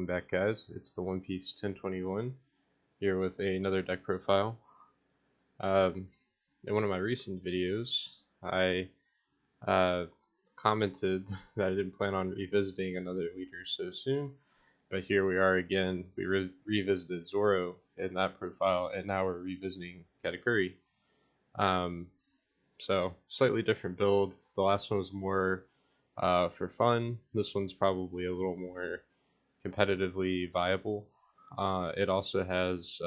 Welcome back, guys. It's the One Piece 1021 here with another deck profile. In one of my recent videos, I commented that I didn't plan on revisiting another leader so soon, but here we are again. We revisited Zoro in that profile, and now we're revisiting Katakuri. So slightly different build. The last one was more for fun. This one's probably a little more competitively viable. It also has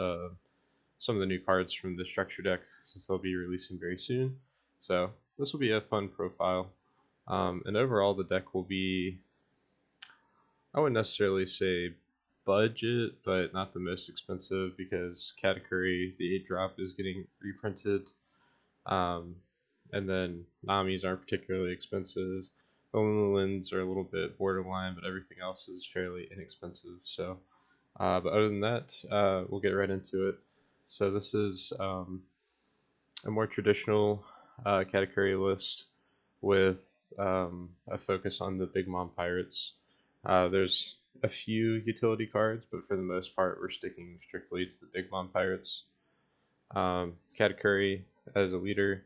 some of the new cards from the structure deck since they'll be releasing very soon. So this will be a fun profile. And overall, the deck will be, I wouldn't necessarily say budget, but not the most expensive because Katakuri, the 8-drop, is getting reprinted. And then Namis aren't particularly expensive. The Lins are a little bit borderline, but everything else is fairly inexpensive. So, but other than that, we'll get right into it. So this is a more traditional Katakuri list with a focus on the Big Mom Pirates. There's a few utility cards, but for the most part, we're sticking strictly to the Big Mom Pirates. Katakuri as a leader,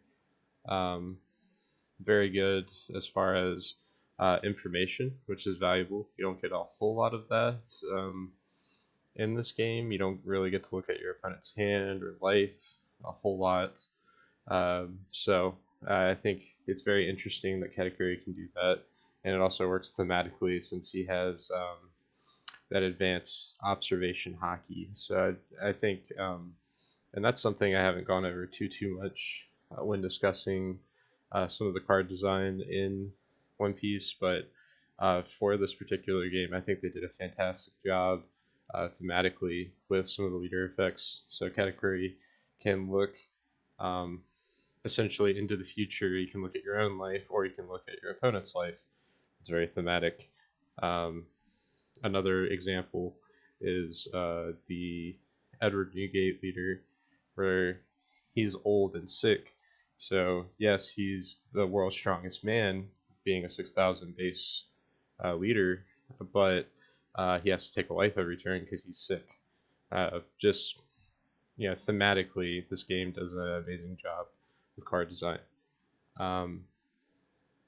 very good as far as information, which is valuable. You don't get a whole lot of that in this game. You don't really get to look at your opponent's hand or life a whole lot. So I think it's very interesting that Katakuri can do that, and it also works thematically since he has that advanced observation hockey. So I think, and that's something I haven't gone over too much when discussing some of the card design in One Piece, but for this particular game, I think they did a fantastic job thematically with some of the leader effects. So Katakuri can look essentially into the future. You can look at your own life, or you can look at your opponent's life. It's very thematic. Another example is the Edward Newgate leader, where he's old and sick. So yes, he's the world's strongest man, being a 6,000 base leader, but he has to take a life every turn because he's sick. Just thematically, this game does an amazing job with card design.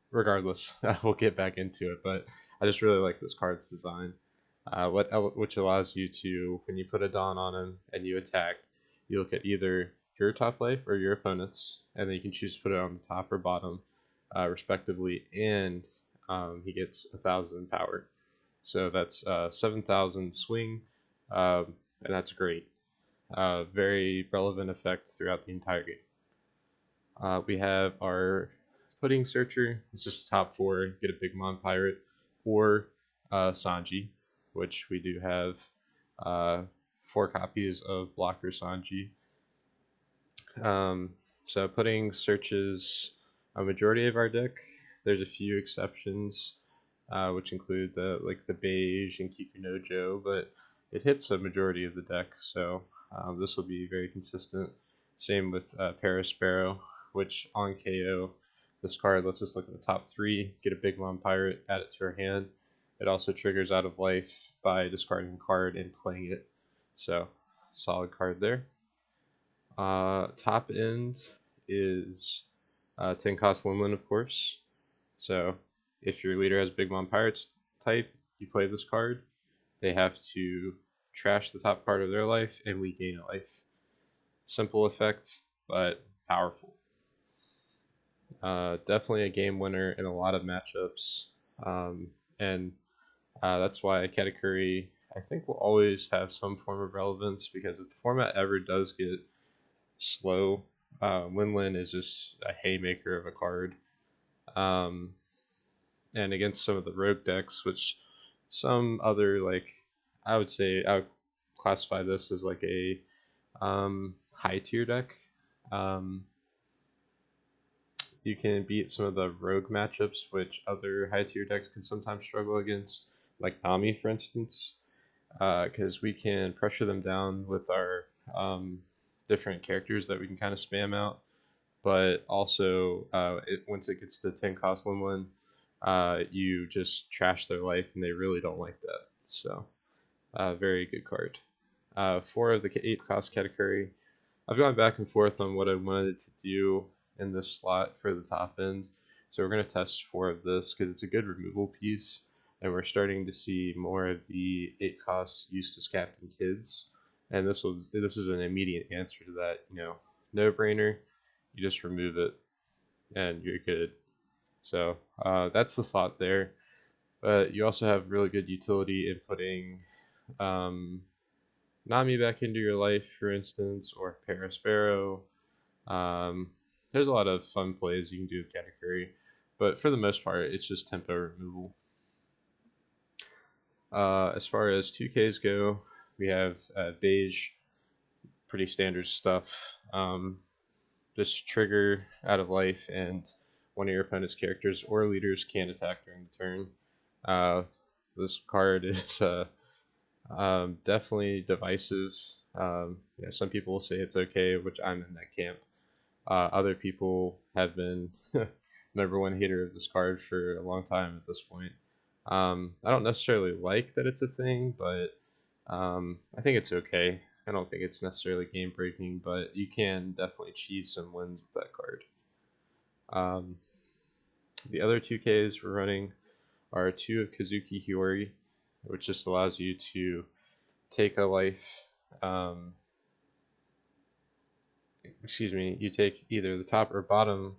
Regardless, we'll get back into it, but I just really like this card's design, which allows you to, when you put a Dawn on him and you attack, you look at either your top life or your opponent's, and then you can choose to put it on the top or bottom, respectively, and he gets 1,000 power. So that's 7,000 swing, and that's great. Very relevant effect throughout the entire game. We have our Pudding Searcher. It's just the top 4. Get a Big Mom Pirate or Sanji, which we do have 4 copies of Blocker Sanji. So Pudding searches a majority of our deck. There's a few exceptions, which include the beige and Kikunojo, but it hits a majority of the deck, so this will be very consistent. Same with Parasparrow, which on KO, this card lets us look at the top 3, get a Big Mom Pirate, add it to our hand. It also triggers Out of Life by discarding a card and playing it, so solid card there. Top end is Tenkas Linlin, of course. So if your leader has Big Mom Pirates type, you play this card. They have to trash the top card of their life, and we gain a life. Simple effect, but powerful. Definitely a game winner in a lot of matchups, and that's why Katakuri, I think, will always have some form of relevance, because if the format ever does get slow, Linlin is just a haymaker of a card. And against some of the rogue decks, which some other, I would classify this as like a high tier deck. You can beat some of the rogue matchups, which other high tier decks can sometimes struggle against, like Nami, for instance, because we can pressure them down with our different characters that we can kind of spam out. But also, once it gets to 10 cost Limlin, you just trash their life, and they really don't like that. So Very good card. 4 of the 8 cost Katakuri. I've gone back and forth on what I wanted to do in this slot for the top end. So we're going to test 4 of this because it's a good removal piece, and we're starting to see more of the 8 costs used as Captain Kids. And this is an immediate answer to that. No brainer. You just remove it, and you're good. So that's the thought there. But you also have really good utility in putting Nami back into your life, for instance, or Parasparrow. Um, there's a lot of fun plays you can do with Katakuri, but for the most part, it's just tempo removal. As far as 2Ks go, we have Beige, pretty standard stuff. Just trigger out of life, and one of your opponent's characters or leaders can attack during the turn. This card is definitely divisive. Some people will say it's okay, which I'm in that camp. Other people have been number one hater of this card for a long time at this point. I don't necessarily like that it's a thing, but I think it's okay. I don't think it's necessarily game breaking, but you can definitely cheese some wins with that card. The other 2Ks we're running are 2 of Kazuki Hiyori, which just allows you to take a life. You take either the top or bottom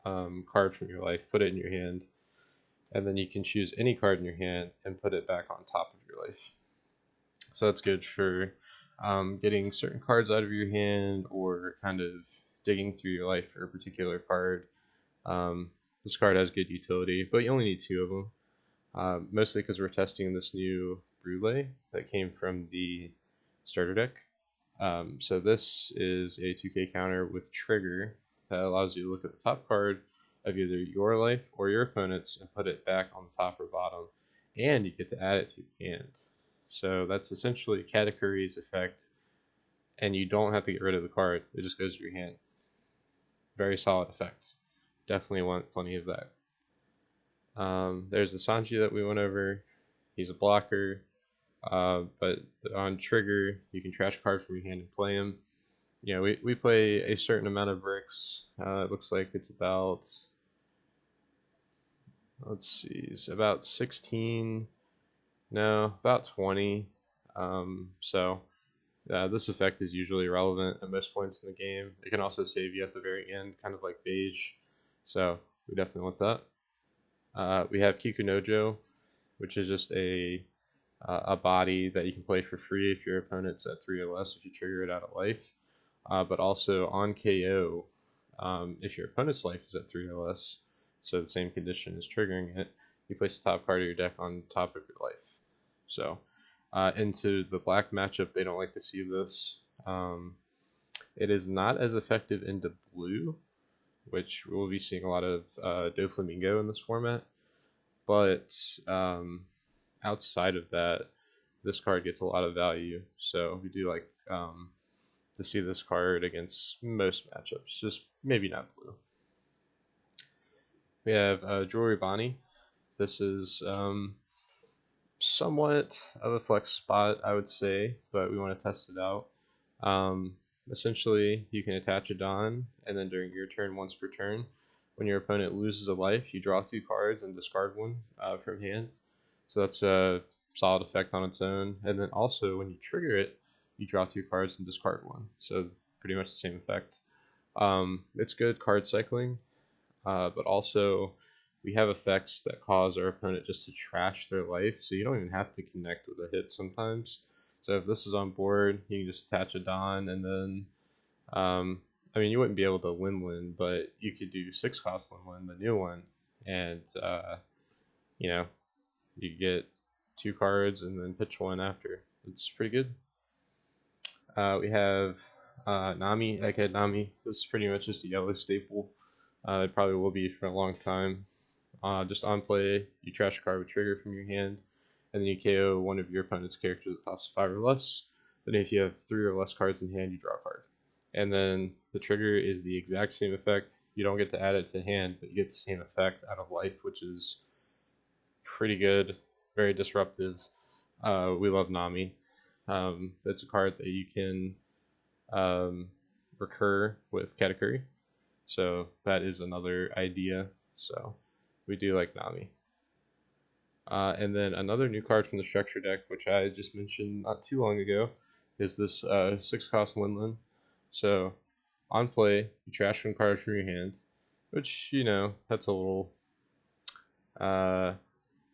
card from your life, put it in your hand, and then you can choose any card in your hand and put it back on top of your life. So that's good for getting certain cards out of your hand or kind of digging through your life for a particular card. This card has good utility, but you only need 2 of them. Mostly because we're testing this new Brule that came from the starter deck. So this is a 2K counter with trigger that allows you to look at the top card of either your life or your opponent's and put it back on the top or bottom, and you get to add it to your hand. So that's essentially Katakuri's effect, and you don't have to get rid of the card. It just goes to your hand. Very solid effect. Definitely want plenty of that. There's the Sanji that we went over. He's a blocker, but on trigger, you can trash a card from your hand and play him. We play a certain amount of bricks. It looks like it's about, let's see, it's about 16, no, about 20. This effect is usually relevant at most points in the game. It can also save you at the very end, kind of like Beige. So we definitely want that. We have Kikunojo, which is just a body that you can play for free if your opponent's at 3 or less if you trigger it out of life. But also on KO, if your opponent's life is at 3 or less, so the same condition as triggering it, you place the top card of your deck on top of your life. So into the black matchup, they don't like to see this. It is not as effective into blue, which we'll be seeing a lot of Doflamingo in this format. But outside of that, this card gets a lot of value. So we do like to see this card against most matchups, just maybe not blue. We have Jewelry Bonnie. This is somewhat of a flex spot, I would say, but we want to test it out. Essentially, you can attach a Dawn, and then during your turn, once per turn, when your opponent loses a life, you draw 2 cards and discard one from hand. So that's a solid effect on its own. And then also, when you trigger it, you draw 2 cards and discard one. So pretty much the same effect. It's good card cycling, but also we have effects that cause our opponent just to trash their life, so you don't even have to connect with a hit sometimes. So if this is on board, you can just attach a Dawn, and then, you wouldn't be able to win, but you could do 6 cost win, the new one, and, you get 2 cards and then pitch 1 after. It's pretty good. We have Nami, Egghead Nami. This is pretty much just a yellow staple. It probably will be for a long time. Just on play, you trash a card with trigger from your hand, and then you KO one of your opponent's characters that costs 5 or less. Then if you have 3 or less cards in hand, you draw a card. And then the trigger is the exact same effect. You don't get to add it to hand, but you get the same effect out of life, which is pretty good, very disruptive. we love Nami. It's a card that you can um, recur with Katakuri. So that is another idea. So we do like Nami. And then another new card from the structure deck, which I just mentioned not too long ago, is this 6-cost Linlin. So on play, you trash one card from your hand, which, you know, that's a little. Uh,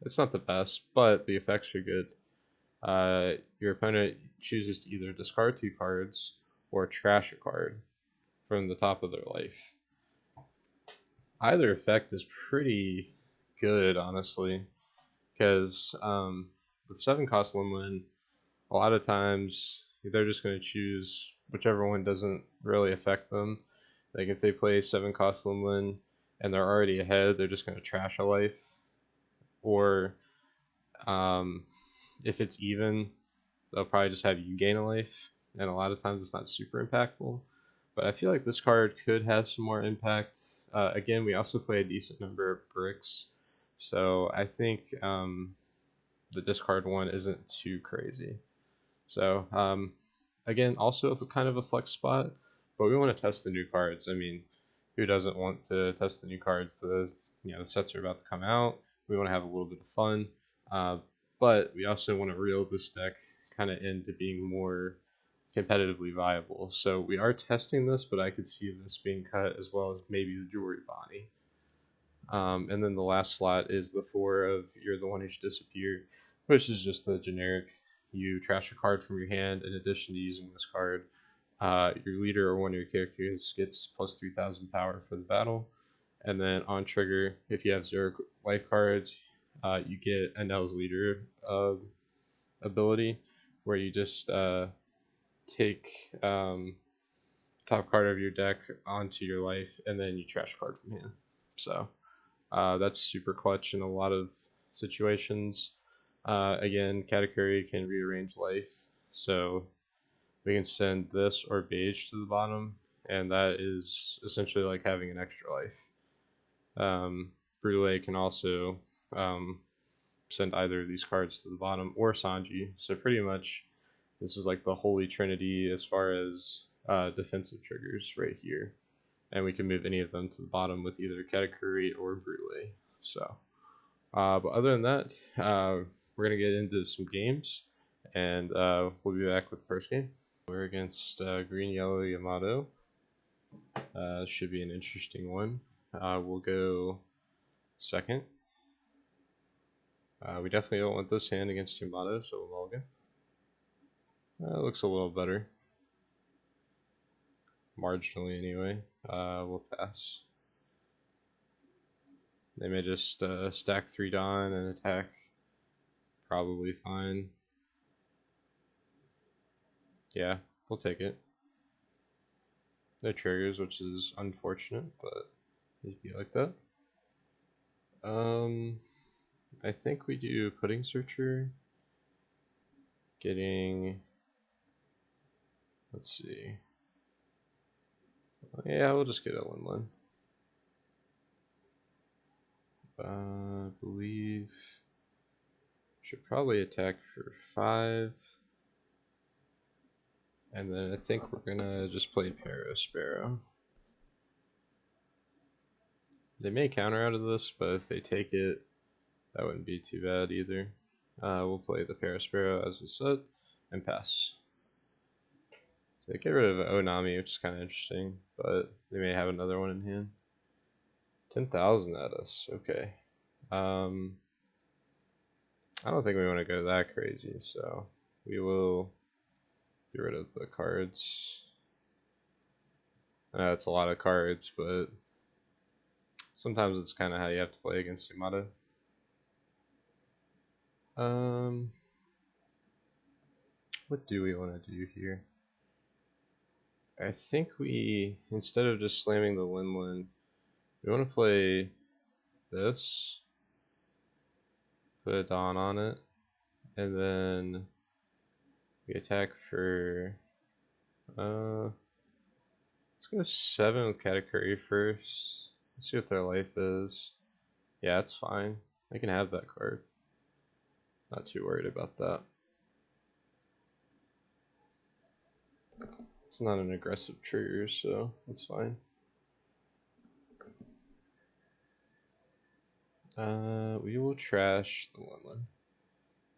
it's not the best, but the effects are good. Your opponent chooses to either discard 2 cards or trash a card from the top of their life. Either effect is pretty good, honestly, because with 7-cost Limlin, a lot of times they're just going to choose whichever one doesn't really affect them. Like if they play 7-cost Limlin and they're already ahead, they're just going to trash a life. Or um, if it's even, they'll probably just have you gain a life, and a lot of times it's not super impactful. But I feel like this card could have some more impact. Again, we also play a decent number of bricks, so I think the discard one isn't too crazy. So again, also kind of a flex spot, but we want to test the new cards. I mean, who doesn't want to test the new cards? The sets are about to come out. We want to have a little bit of fun, uh, but we also want to reel this deck kind of into being more competitively viable. So we are testing this, but I could see this being cut as well as maybe the Jewelry Bonnie. And then the last slot is the 4 of You're the One Who Should Disappear, which is just the generic. You trash a card from your hand in addition to using this card. Your leader or one of your characters gets plus 3,000 power for the battle. And then on trigger, if you have 0 life cards, you get a Nell's Leader ability where you just take top card of your deck onto your life and then you trash a card from hand. So that's super clutch in a lot of situations. Again, Katakuri can rearrange life, so we can send this or Beige to the bottom, and that is essentially like having an extra life. Brule can also send either of these cards to the bottom or Sanji, so pretty much this is like the holy trinity as far as defensive triggers right here. And we can move any of them to the bottom with either Katakuri or Brule. So, but other than that, we're going to get into some games, and we'll be back with the first game. We're against Green Yellow Yamato. Should be an interesting one. We'll go second. We definitely don't want this hand against Yamato, so we'll mulligan. Looks a little better. Marginally, anyway. We'll pass. They may just stack 3 Dawn and attack. Probably fine. Yeah, we'll take it. No triggers, which is unfortunate, but it'd be like that. I think we do Pudding Searcher. Getting, let's see. Yeah, we'll just get a Linlin. I believe should probably attack for 5. And then I think we're gonna just play Sparrow. They may counter out of this, but if they take it, that wouldn't be too bad either. We'll play the Sparrow as we said and pass. They get rid of Onami, which is kind of interesting, but they may have another one in hand. 10,000 at us. Okay. I don't think we want to go that crazy, so we will get rid of the cards. I know it's a lot of cards, but sometimes it's kind of how you have to play against Yamato. What do we want to do here? I think we, instead of just slamming the Linlin, we want to play this, put a Dawn on it, and then we attack for, let's go 7 with Katakuri first. Let's see what their life is. Yeah, it's fine. I can have that card. Not too worried about that. It's not an aggressive trigger, so that's fine. We will trash the 1/1.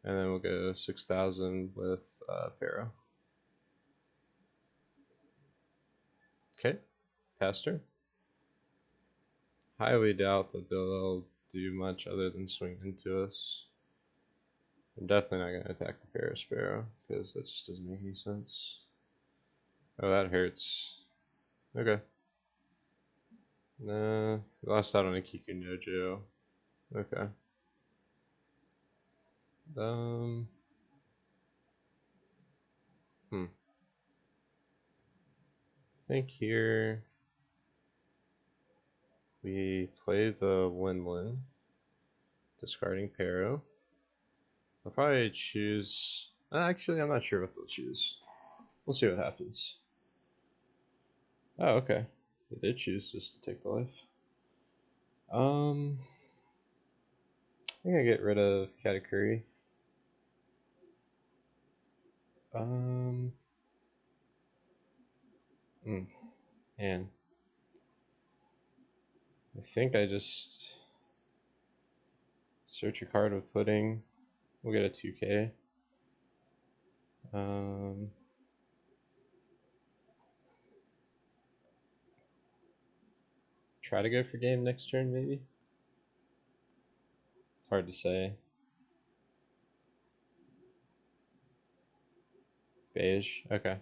And then we'll go 6,000 with Para. Okay, pass turn. Highly doubt that they'll do much other than swing into us. I'm definitely not going to attack the Para Sparrow, because that just doesn't make any sense. Oh, that hurts. Okay. Nah, we lost out on a Kiku Nojo. Okay. I think here we play the Win-Win, discarding Pero. I'll probably choose. Actually, I'm not sure what they'll choose. We'll see what happens. Oh, okay. They did choose just to take the life. I think I get rid of Katakuri. Man. I think I just search a card with Pudding. We'll get a 2K. Try to go for game next turn, maybe? It's hard to say. Beige, okay.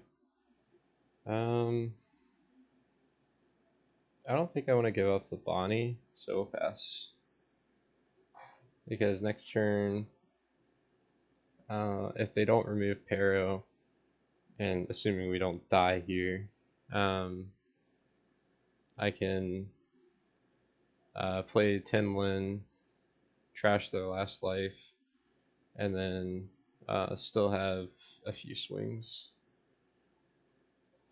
I don't think I want to give up the Bonnie, so we'll pass. Because next turn, if they don't remove Pero, and assuming we don't die here, I can play Tinlin, trash their last life, and then still have a few swings.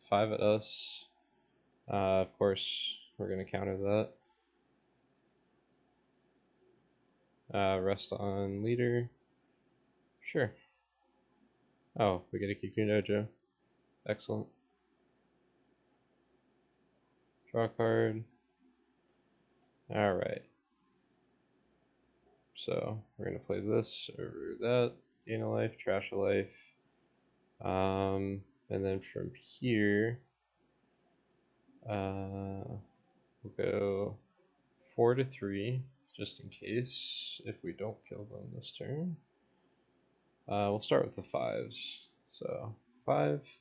5 at us. Of course, we're going to counter that. Rest on leader. Sure. Oh, we get a Kiku Dojo. Excellent. Draw a card. Alright. So we're going to play this over that. Gain a life, trash a life. And then from here, we'll go 4 to 3, just in case, if we don't kill them this turn. We'll start with the 5s. So 5.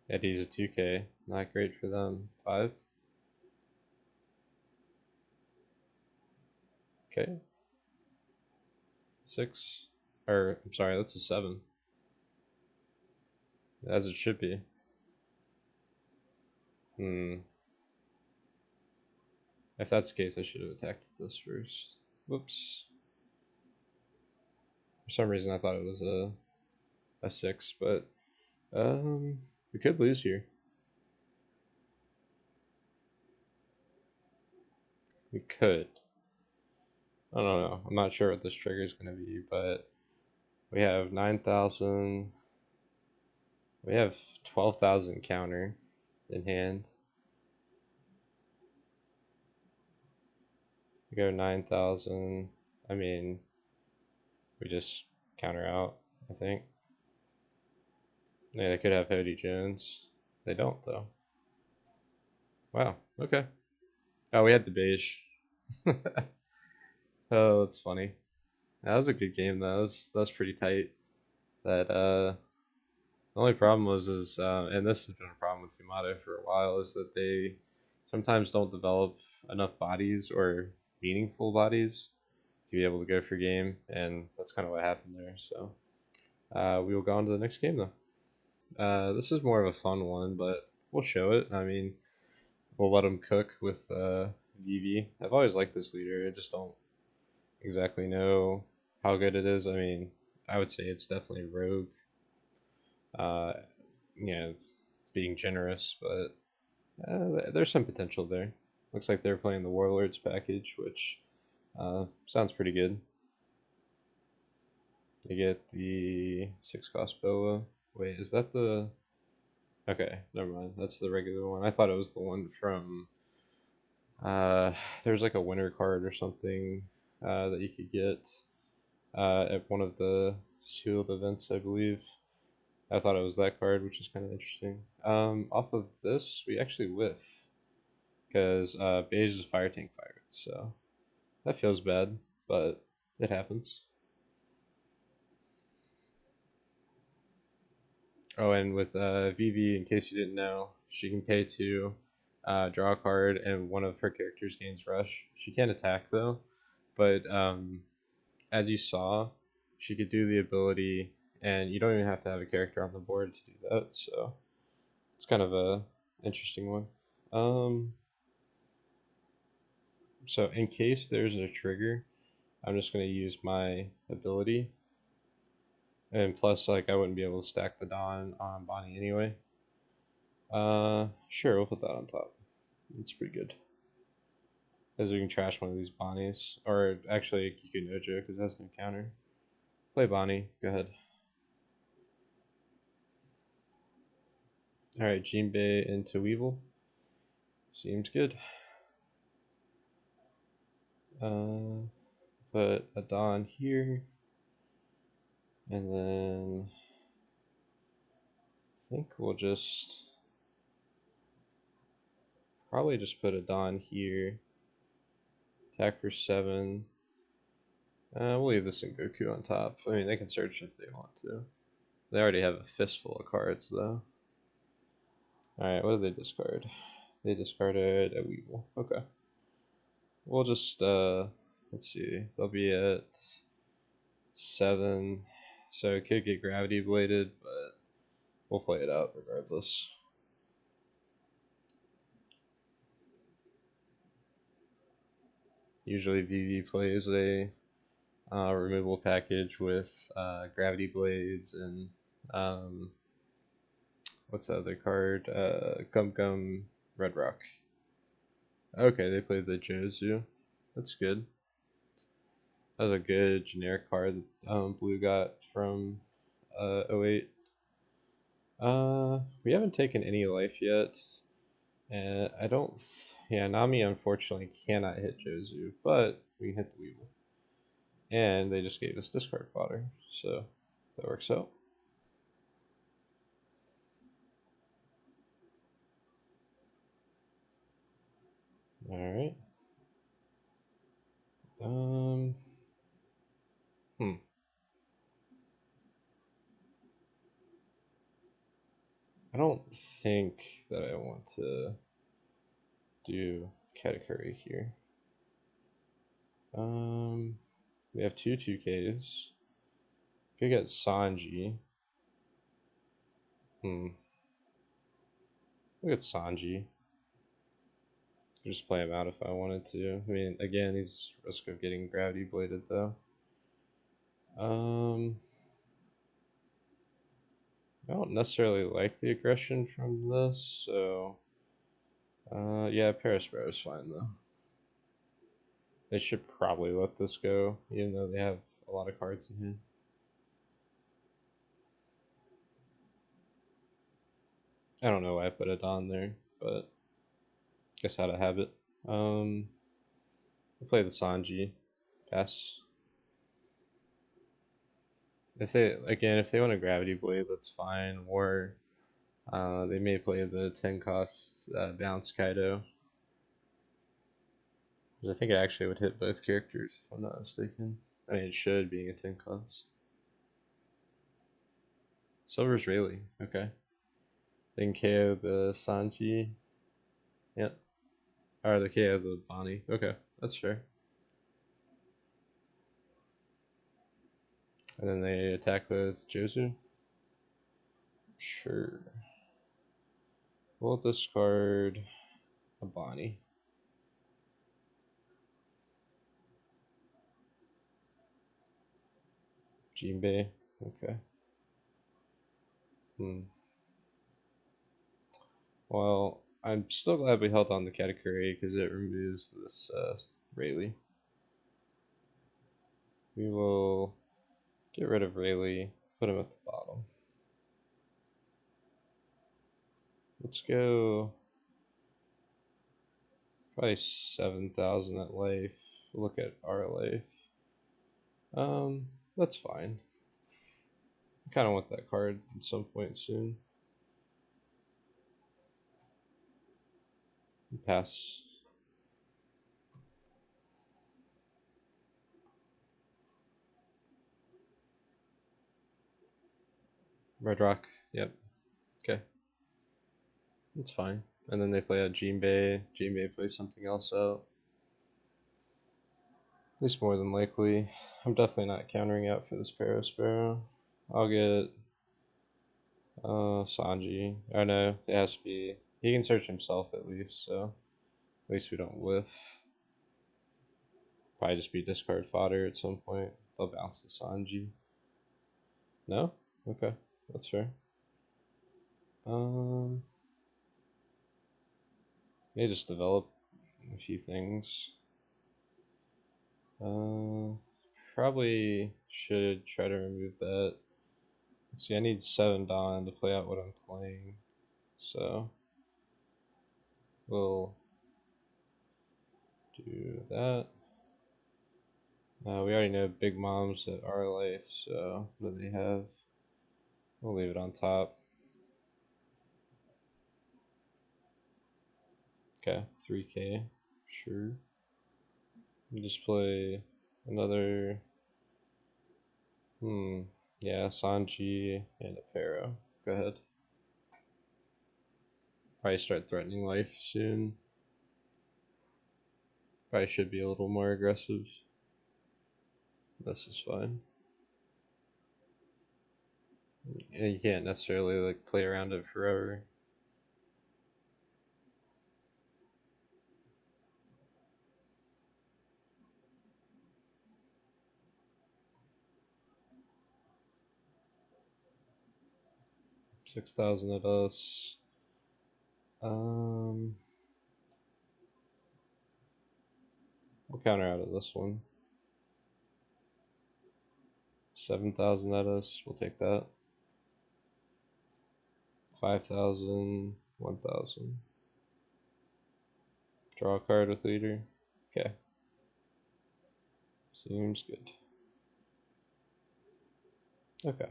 Eddie's a 2K, not great for them. 5. Okay. 6. Or, I'm sorry, that's a 7. As it should be. If that's the case, I should have attacked this first. Whoops. For some reason, I thought it was a 6, but we could lose here. We could. I don't know. I'm not sure what this trigger is going to be, but we have 9,000. We have 12,000 counter in hand. We go 9,000. I mean, we just counter out, I think. Yeah, they could have Hody Jones. They don't, though. Wow, okay. Oh, we had the beige. Oh, that's funny. That was a good game, though. That was pretty tight. That, the only problem was, and this has been a problem with Yamato for a while, is that they sometimes don't develop enough bodies or meaningful bodies to be able to go for game, and that's kind of what happened there. So we will go on to the next game, though. This is more of a fun one, but we'll show it. I mean, we'll let them cook with VV. I've always liked this leader. I just don't exactly know how good it is. I mean, I would say it's definitely rogue. You know, being generous, but there's some potential there. Looks like they're playing the Warlords package, which Sounds pretty good. You get the 6 cost boa. Wait, is that the? Okay, never mind. That's the regular one. I thought it was the one from. There's like a winter card or something that you could get at one of the sealed events, I believe. I thought it was that card, which is kind of interesting. Off of this, we actually whiff because beige is fire tank pirate, so that feels bad, but it happens. Oh, and with Vivi, in case you didn't know, she can pay to draw a card, and one of her characters gains rush. She can't attack though, but as you saw, she could do the ability, and you don't even have to have a character on the board to do that. So it's kind of a interesting one. Um, so in case there's a trigger, I'm just gonna use my ability, and plus, like, I wouldn't be able to stack the Dawn on Bonnie anyway. Sure, we'll put that on top. It's pretty good. Because we can trash one of these Bonnies, or actually Kiku Nojo, because it has no counter. Play Bonnie. Go ahead. All right, Jinbei into Weevil. Seems good. Put a Dawn here, and then I think we'll just probably just put a Dawn here. Attack for 7. We'll leave this in Goku on top. I mean, they can search if they want to. They already have a fistful of cards, though. Alright, what did they discard? They discarded a Weevil. Okay. We'll just, let's see. They'll be at 7. So it could get gravity bladed, but we'll play it out regardless. Usually VV plays a removal package with gravity blades and what's the other card? Gum Gum Red Rock. Okay, they played the Jozu. That's good. That was a good generic card that Blue got from 08. We haven't taken any life yet. And I don't. Yeah, Nami unfortunately cannot hit Jozu, but we can hit the Weevil. And they just gave us discard fodder, so that works out. Alright. Hmm. I don't think that I want to do Katakuri here. We have two 2Ks. If we get Sanji. Look at Sanji. Just play him out if I wanted to. I mean, again, he's risk of getting gravity bladed though. I don't necessarily like the aggression from this, so yeah, Perisparrow is fine though. They should probably let this go, even though they have a lot of cards in here. I don't know why I put it on there, but guess how to have it. We'll play the Sanji. Pass. If they want a gravity blade, that's fine. Or they may play the 10 cost bounce Kaido. Because I think it actually would hit both characters, if I'm not mistaken. I mean, it should, being a 10 cost. Silver's Rayleigh, okay. Then KO the Sanji. Yep. Or the KO the Bonnie. Okay, that's fair. And then they attack with Jozu. Sure. We'll discard a Bonnie. Jinbei. Okay. Well, I'm still glad we held on to Katakuri because it removes this Rayleigh. We will get rid of Rayleigh, put him at the bottom. Let's go probably 7,000 at life. Look at our life. That's fine. I kind of want that card at some point soon. Pass. Red Rock. Yep. Okay. That's fine. And then they play out Jinbei. Jinbei plays something else out. At least more than likely. I'm definitely not countering out for this Sparrow. I'll get Sanji. I know it has to be. He can search himself at least, so at least we don't whiff. Probably just be discard fodder at some point. They'll bounce the Sanji. No? Okay, that's fair. May just develop a few things. Probably should try to remove that. Let's see, I need 7 Dawn to play out what I'm playing. So we'll do that. We already know Big Mom's at our life, so what do they have? We'll leave it on top. Okay, 3K, sure. We'll just play another. Yeah, Sanji and a Pero. Go ahead. Probably start threatening life soon. Probably should be a little more aggressive. This is fine. You can't necessarily like play around it forever. $6,000 at us. We'll counter out of this one. 7,000 at us. We'll take that. 5,000. 1,000. Draw a card with leader. Okay. Seems good. Okay.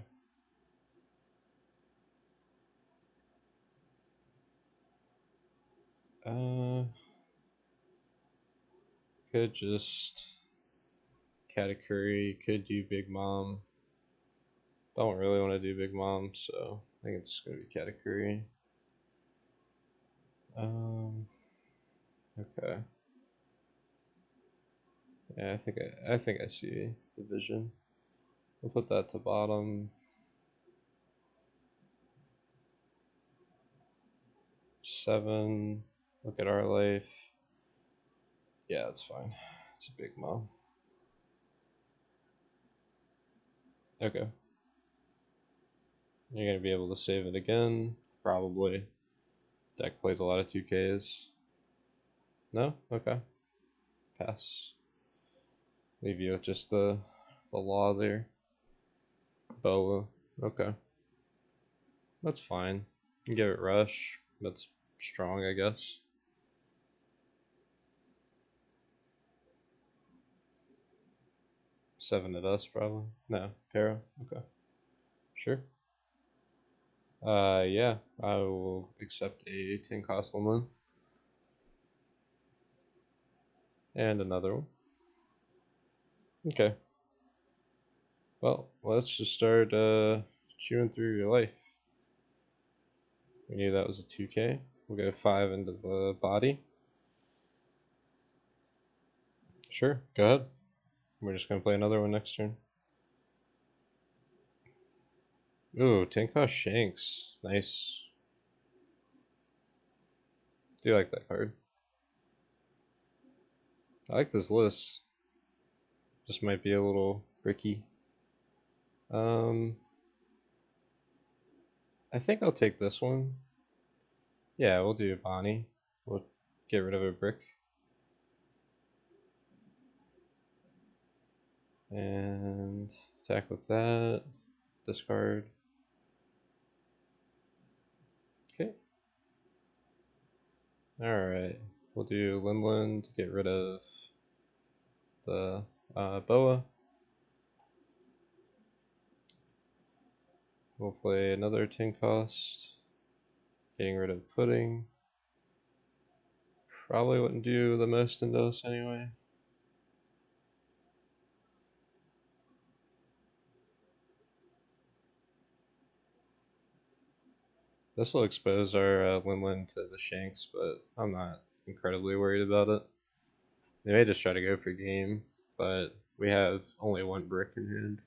Could just Katakuri, could do Big Mom. Don't really want to do Big Mom, so I think it's gonna be Katakuri. Okay. Yeah, I think I see the vision. We'll put that to bottom. 7. Look at our life. Yeah, it's fine. It's a Big Mom. Okay. You're gonna be able to save it again? Probably. Deck plays a lot of 2Ks. No? Okay. Pass. Leave you with just the law there. Boa. Okay. That's fine. You can give it rush. That's strong, I guess. 7 at us, probably. No. Para. Okay. Sure. Yeah. I will accept a 10 cost limit. And another one. Okay. Well, let's just start chewing through your life. We knew that was a 2K. We'll go 5 into the body. Sure, go ahead. We're just gonna play another one next turn. Ooh, 10 cost Shanks. Nice. Do like that card. I like this list. Just might be a little bricky. I think I'll take this one. Yeah, we'll do Bonnie. We'll get rid of a brick. And attack with that. Discard. Okay. Alright. We'll do Linland to get rid of the Boa. We'll play another 10 cost. Getting rid of Pudding. Probably wouldn't do the most in those anyway. This will expose our Linland to the Shanks, but I'm not incredibly worried about it. They may just try to go for game, but we have only one brick in hand.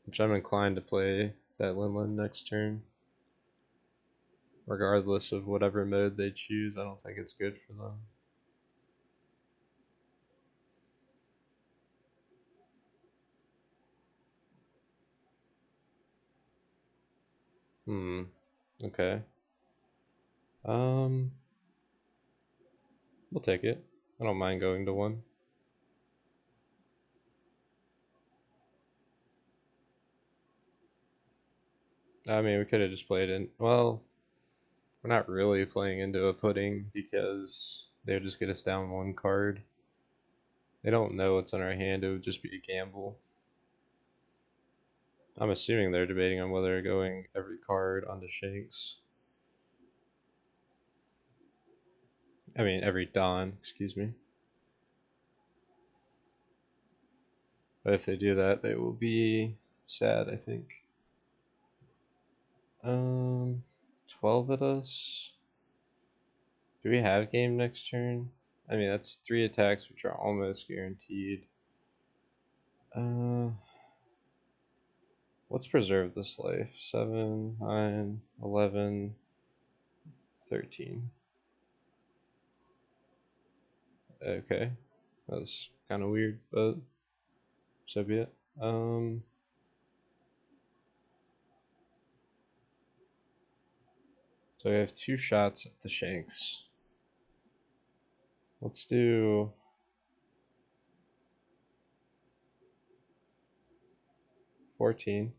Which I'm inclined to play that Linland next turn. Regardless of whatever mode they choose, I don't think it's good for them. Okay. We'll take it. I don't mind going to one. I mean, we could have just played in. Well, we're not really playing into a Pudding because they would just get us down one card. They don't know what's on our hand. It would just be a gamble. I'm assuming they're debating on whether going every card onto Shanks. I mean, every Dawn, excuse me. But if they do that, they will be sad, I think. 12 at us. Do we have game next turn? I mean, that's 3 attacks, which are almost guaranteed. Let's preserve this life. 7, 9, 11, 13. Okay. That was kind of weird, but so be it. So we have 2 shots at the Shanks. Let's do 14.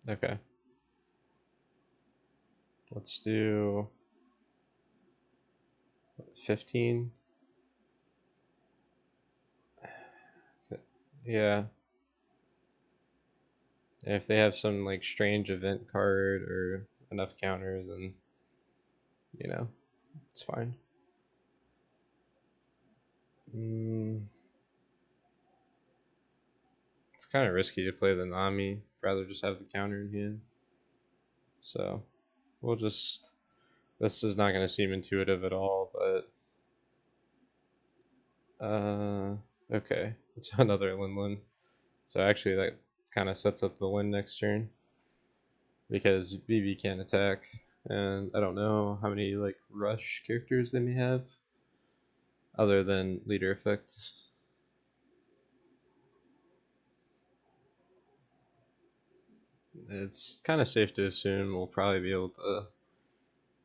Okay. Let's do 15. Yeah. And if they have some like strange event card or enough counter, then you know, it's fine. It's kind of risky to play the Nami. Rather just have the counter in hand. So we'll just. This is not going to seem intuitive at all, but okay, it's another Linlin. So actually, that kind of sets up the win next turn because BB can't attack, and I don't know how many like rush characters they may have other than leader effects. It's kind of safe to assume we'll probably be able to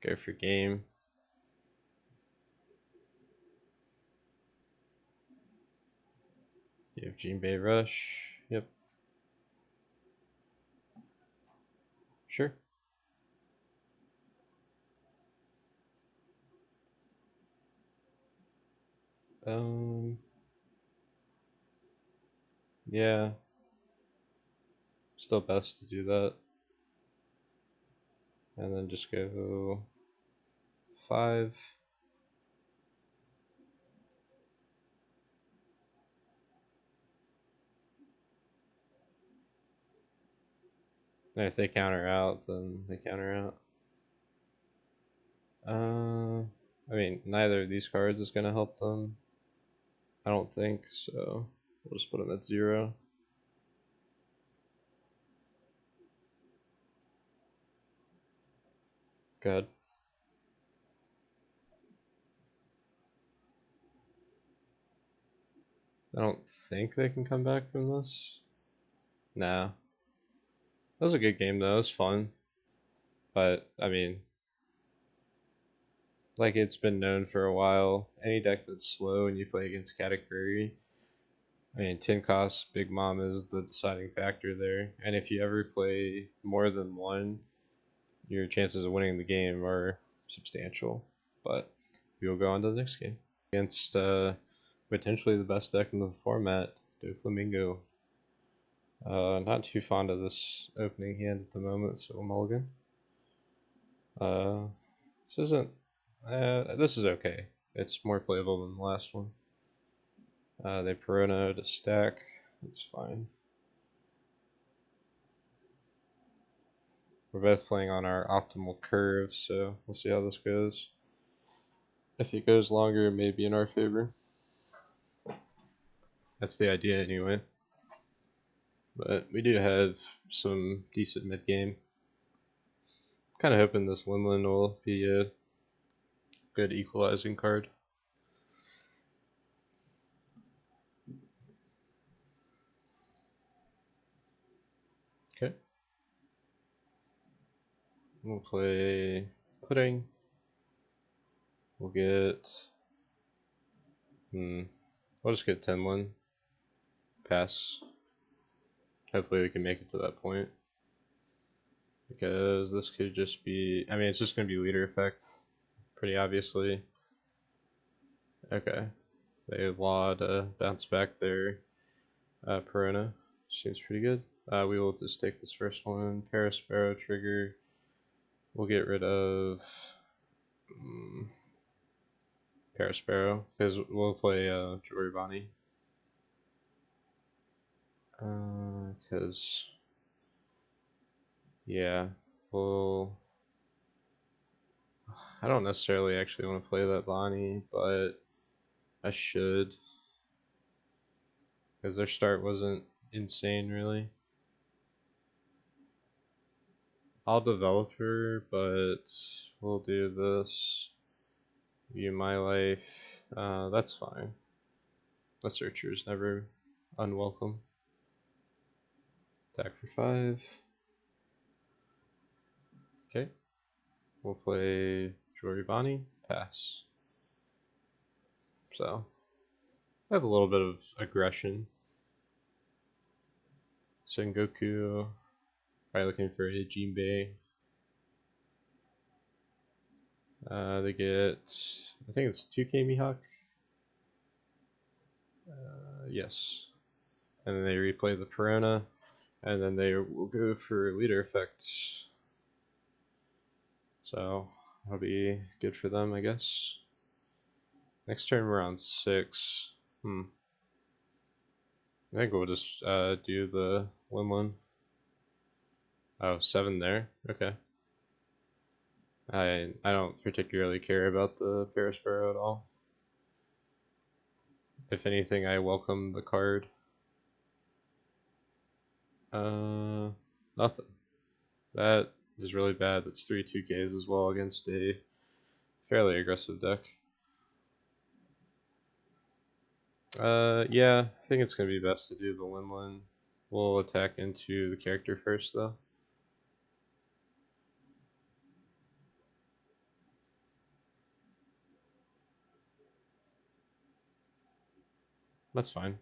go for game. You have Jinbei Rush. Yep. Sure. Um. Yeah. Still best to do that. And then just go 5. And if they counter out, then they counter out. I mean, neither of these cards is going to help them. I don't think, so we'll just put them at 0. Good. I don't think they can come back from this. Nah. That was a good game, though. It was fun. But I mean, like it's been known for a while. Any deck that's slow and you play against Katakuri, I mean, 10 costs, Big Mom is the deciding factor there. And if you ever play more than one, your chances of winning the game are substantial. But we will go on to the next game against potentially the best deck in the format, Doflamingo. Not too fond of this opening hand at the moment, so mulligan. Uh, this isn't. This is okay. It's more playable than the last one. They Perona to stack. That's fine. We're both playing on our optimal curve, so we'll see how this goes. If it goes longer, it may be in our favor. That's the idea, anyway. But we do have some decent mid game. Kind of hoping this Limlin will be a good equalizing card. Okay. We'll play Pudding. We'll get. We'll just get Tenlin. Pass. Hopefully we can make it to that point. Because this could just be. I mean, it's just going to be leader effects. Pretty obviously. Okay. They law to bounce back their Perona. Seems pretty good. We will just take this first one. Parasparrow trigger. We'll get rid of Parasparrow because we'll play Joribani. Because yeah, well, I don't necessarily actually want to play that Bonnie, but I should because their start wasn't insane really. I'll develop her, but we'll do this. View my life. That's fine. The searcher is never unwelcome. Attack for 5. Okay. We'll play Joribani. Pass. So, I have a little bit of aggression. Sengoku. Probably looking for a Jinbei. They get, I think it's 2k Mihawk. Yes. And then they replay the Piranha. And then they will go for leader effects. So, that'll be good for them, I guess. Next turn we're on 6. I think we'll just do the Winland. Oh, 7 there. Okay. I don't particularly care about the Parasparrow at all. If anything, I welcome the card. Nothing. That is really bad. That's 3 2Ks as well against a fairly aggressive deck. Yeah, I think it's gonna be best to do the Winland. We'll attack into the character first, though. That's fine.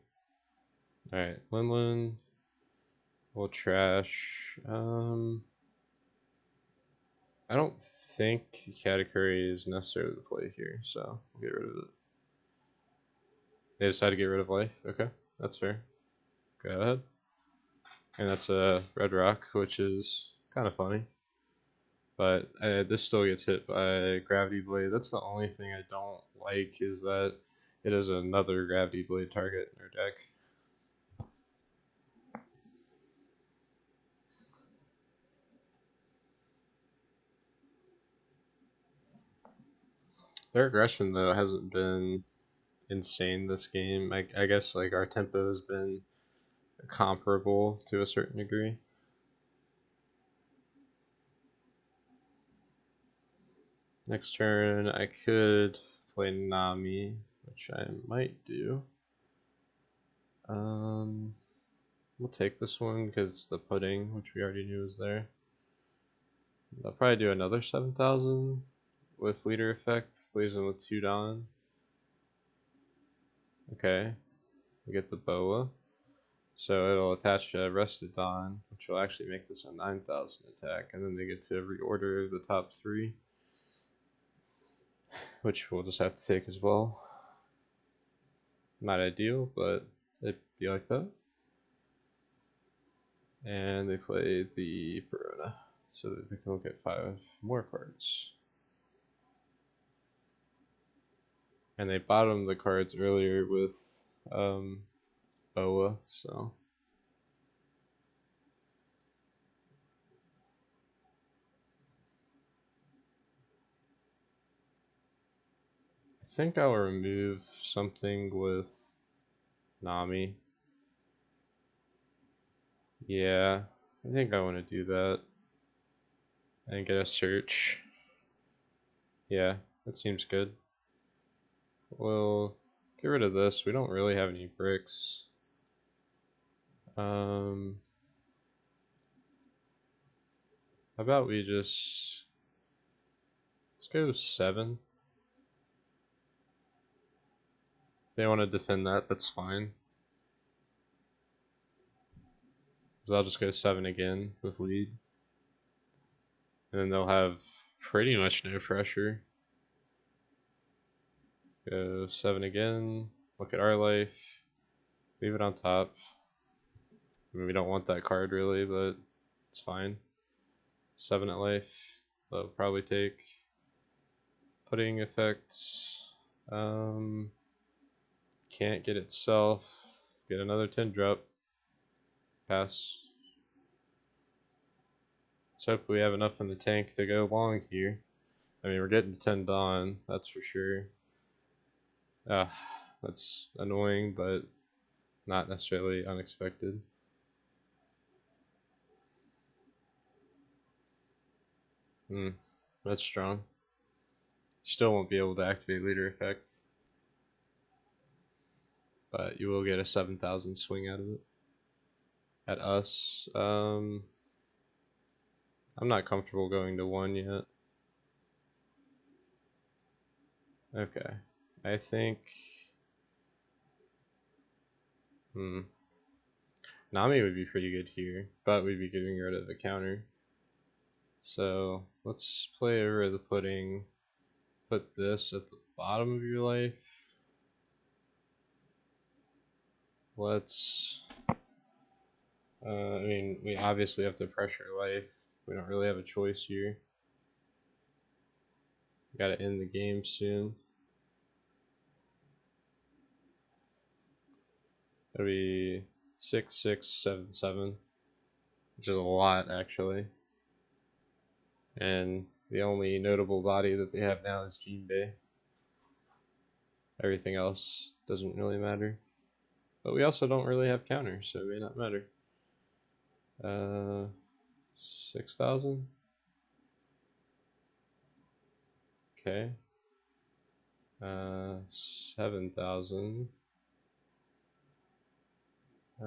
Alright, Winland. We'll trash. I don't think Katakuri is necessary to play here, so we'll get rid of it. They decide to get rid of life? Okay, that's fair. Go ahead. And that's a red rock, which is kind of funny. But this still gets hit by Gravity Blade. That's the only thing I don't like, is that it is another Gravity Blade target in our deck. Their aggression, though, hasn't been insane this game. I guess like our tempo has been comparable to a certain degree. Next turn, I could play Nami, which I might do. We'll take this one because it's the pudding, which we already knew was there. I'll probably do another 7,000 with leader effect, leaves them with 2 Dawn. Okay, we get the Boa. So it'll attach a Rested Dawn, which will actually make this a 9,000 attack, and then they get to reorder the top 3, which we'll just have to take as well. Not ideal, but it'd be like that. And they play the Verona, so that they can get 5 more cards. And they bottomed the cards earlier with Boa, so. I think I'll remove something with Nami. Yeah, I think I want to do that. And get a search. Yeah, that seems good. We'll get rid of this. We don't really have any bricks. How about we just... Let's go 7. If they want to defend that, that's fine. I'll just go 7 again with lead. And then they'll have pretty much no pressure. Go 7 again. Look at our life. Leave it on top. I mean, we don't want that card really, but it's fine. 7 at life. They'll probably take putting effects. Can't get itself. Get another 10 drop. Pass. Let's hope we have enough in the tank to go long here. I mean, we're getting to 10 Dawn, that's for sure. That's annoying, but not necessarily unexpected. That's strong. Still won't be able to activate leader effect, but you will get a 7,000 swing out of it. At us, I'm not comfortable going to 1 yet. Okay, I think. Nami would be pretty good here, but we'd be getting rid of a counter. So let's play over the pudding. Put this at the bottom of your life. Let's. I mean, we obviously have to pressure life. We don't really have a choice here. Gotta end the game soon. That'll be 6, 6, 7, 7, which is a lot actually. And the only notable body that they have now is Jinbei. Everything else doesn't really matter. But we also don't really have counters, so it may not matter. 6,000. Okay. 7,000. I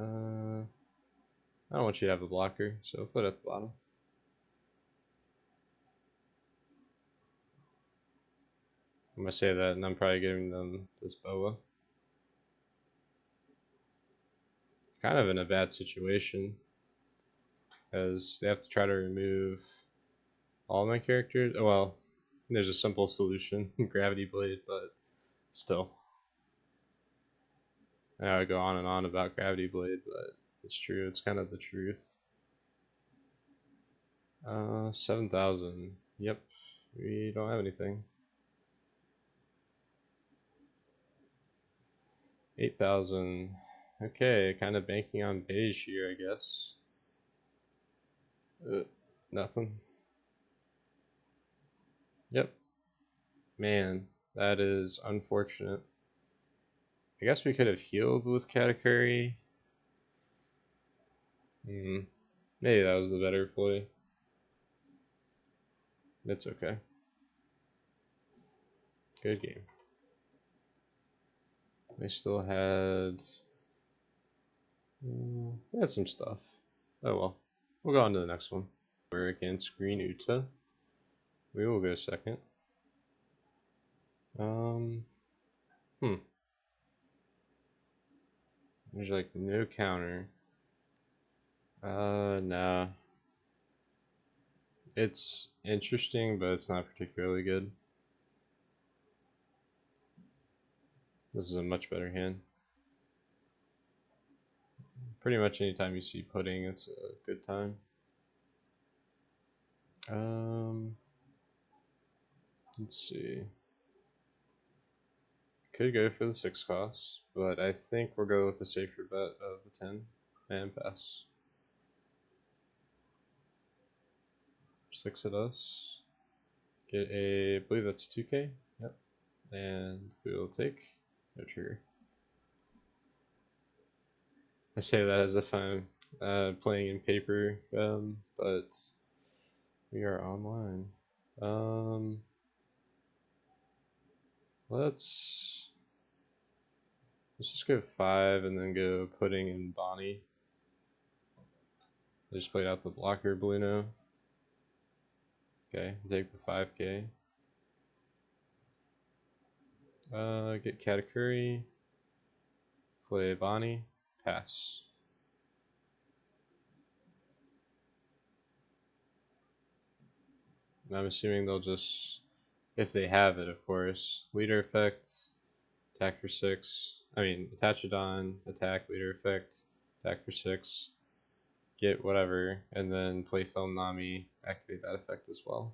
don't want you to have a blocker, so put it at the bottom. I'm gonna say that, and I'm probably giving them this boa. Kind of in a bad situation, because they have to try to remove all my characters. Oh, well, there's a simple solution, Gravity Blade, but still. I would go on and on about Gravity Blade, but it's true. It's kind of the truth. 7,000. Yep, we don't have anything. 8,000. Okay, kind of banking on beige here, I guess. Nothing. Yep. Man, that is unfortunate. I guess we could have healed with Katakuri. Maybe that was the better play. It's okay. Good game. They still had... they had some stuff. Oh well. We'll go on to the next one. We're against Green Uta. We will go second. There's like no counter. Nah. It's interesting, but it's not particularly good. This is a much better hand. Pretty much anytime you see pudding, it's a good time. Let's see. Could go for the 6 cost, but I think we'll go with the safer bet of the 10 and pass. 6 at us. Get a, I believe that's 2k. Yep. And we'll take no trigger. I say that as if I'm playing in paper, but we are online. Let's just go 5 and then go pudding and Bonnie. I just played out the blocker Bluno. Okay, take the 5k. Get Katakuri. Play Bonnie. Pass. And I'm assuming they'll just, if they have it, of course, leader effect, attack for 6. I mean, attach it on, attack, leader effect, attack for 6, get whatever, and then play Film Nami, activate that effect as well.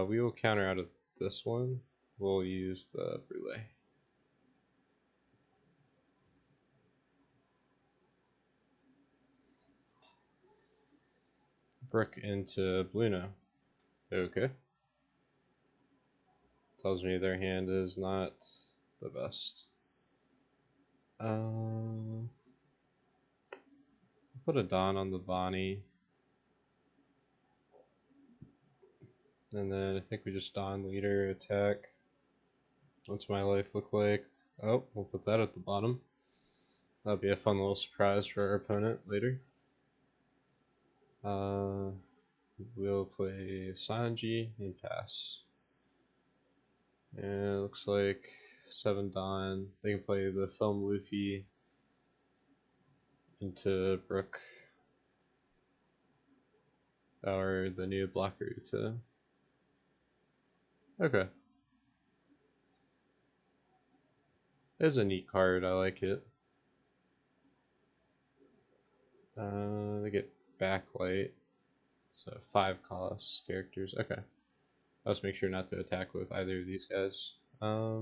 We will counter out of this one. We'll use the Brule. Brook into Bluno. Okay. Tells me their hand is not the best. Put a Dawn on the Bonnie. And then I think we just Dawn leader attack. What's my life look like? Oh, we'll put that at the bottom. That'll be a fun little surprise for our opponent later. We'll play Sanji and pass. And it looks like 7 Dawn. They can play the Film Luffy into Brook. Or the new blocker to. Okay. It's a neat card, I like it. They get backlight. So 5 cost characters. Okay. Let's make sure not to attack with either of these guys. I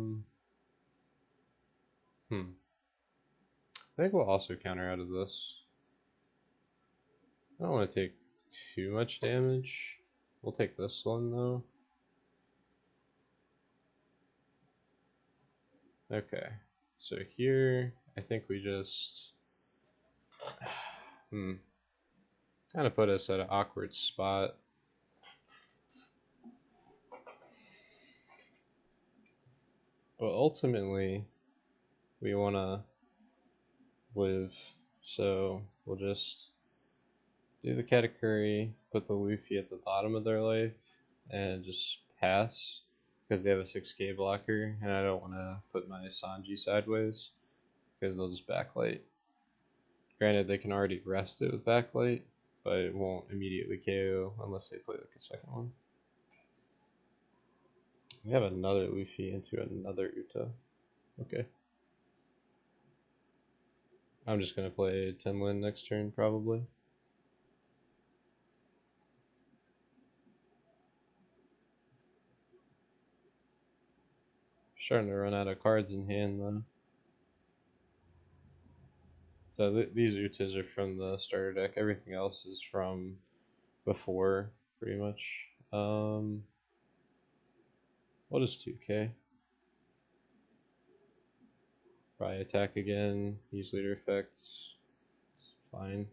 think we'll also counter out of this. I don't want to take too much damage. We'll take this one though. Okay. So here, I think we just kind of put us at an awkward spot. But ultimately, we want to live, so we'll just do the Katakuri, put the Luffy at the bottom of their life, and just pass, because they have a 6k blocker, and I don't want to put my Sanji sideways, because they'll just backlight. Granted, they can already rest it with backlight, but it won't immediately KO unless they play like a second one. We have another Luffy into another Uta. Okay. I'm just going to play Tenlin next turn, probably. Starting to run out of cards in hand, though. So these Utas are from the starter deck. Everything else is from before, pretty much. What is 2k? Probably attack again, use leader effects. It's fine.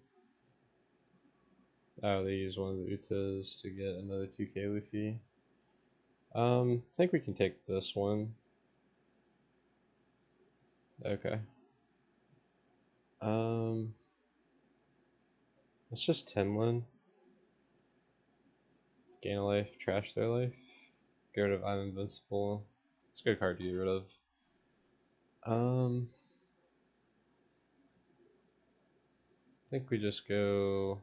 Oh, they use one of the Utas to get another 2k Luffy. I think we can take this one. Okay. Let's just Tenlin. Gain a life, trash their life. Get rid of I'm invincible. It's a good card to get rid of. I think we just go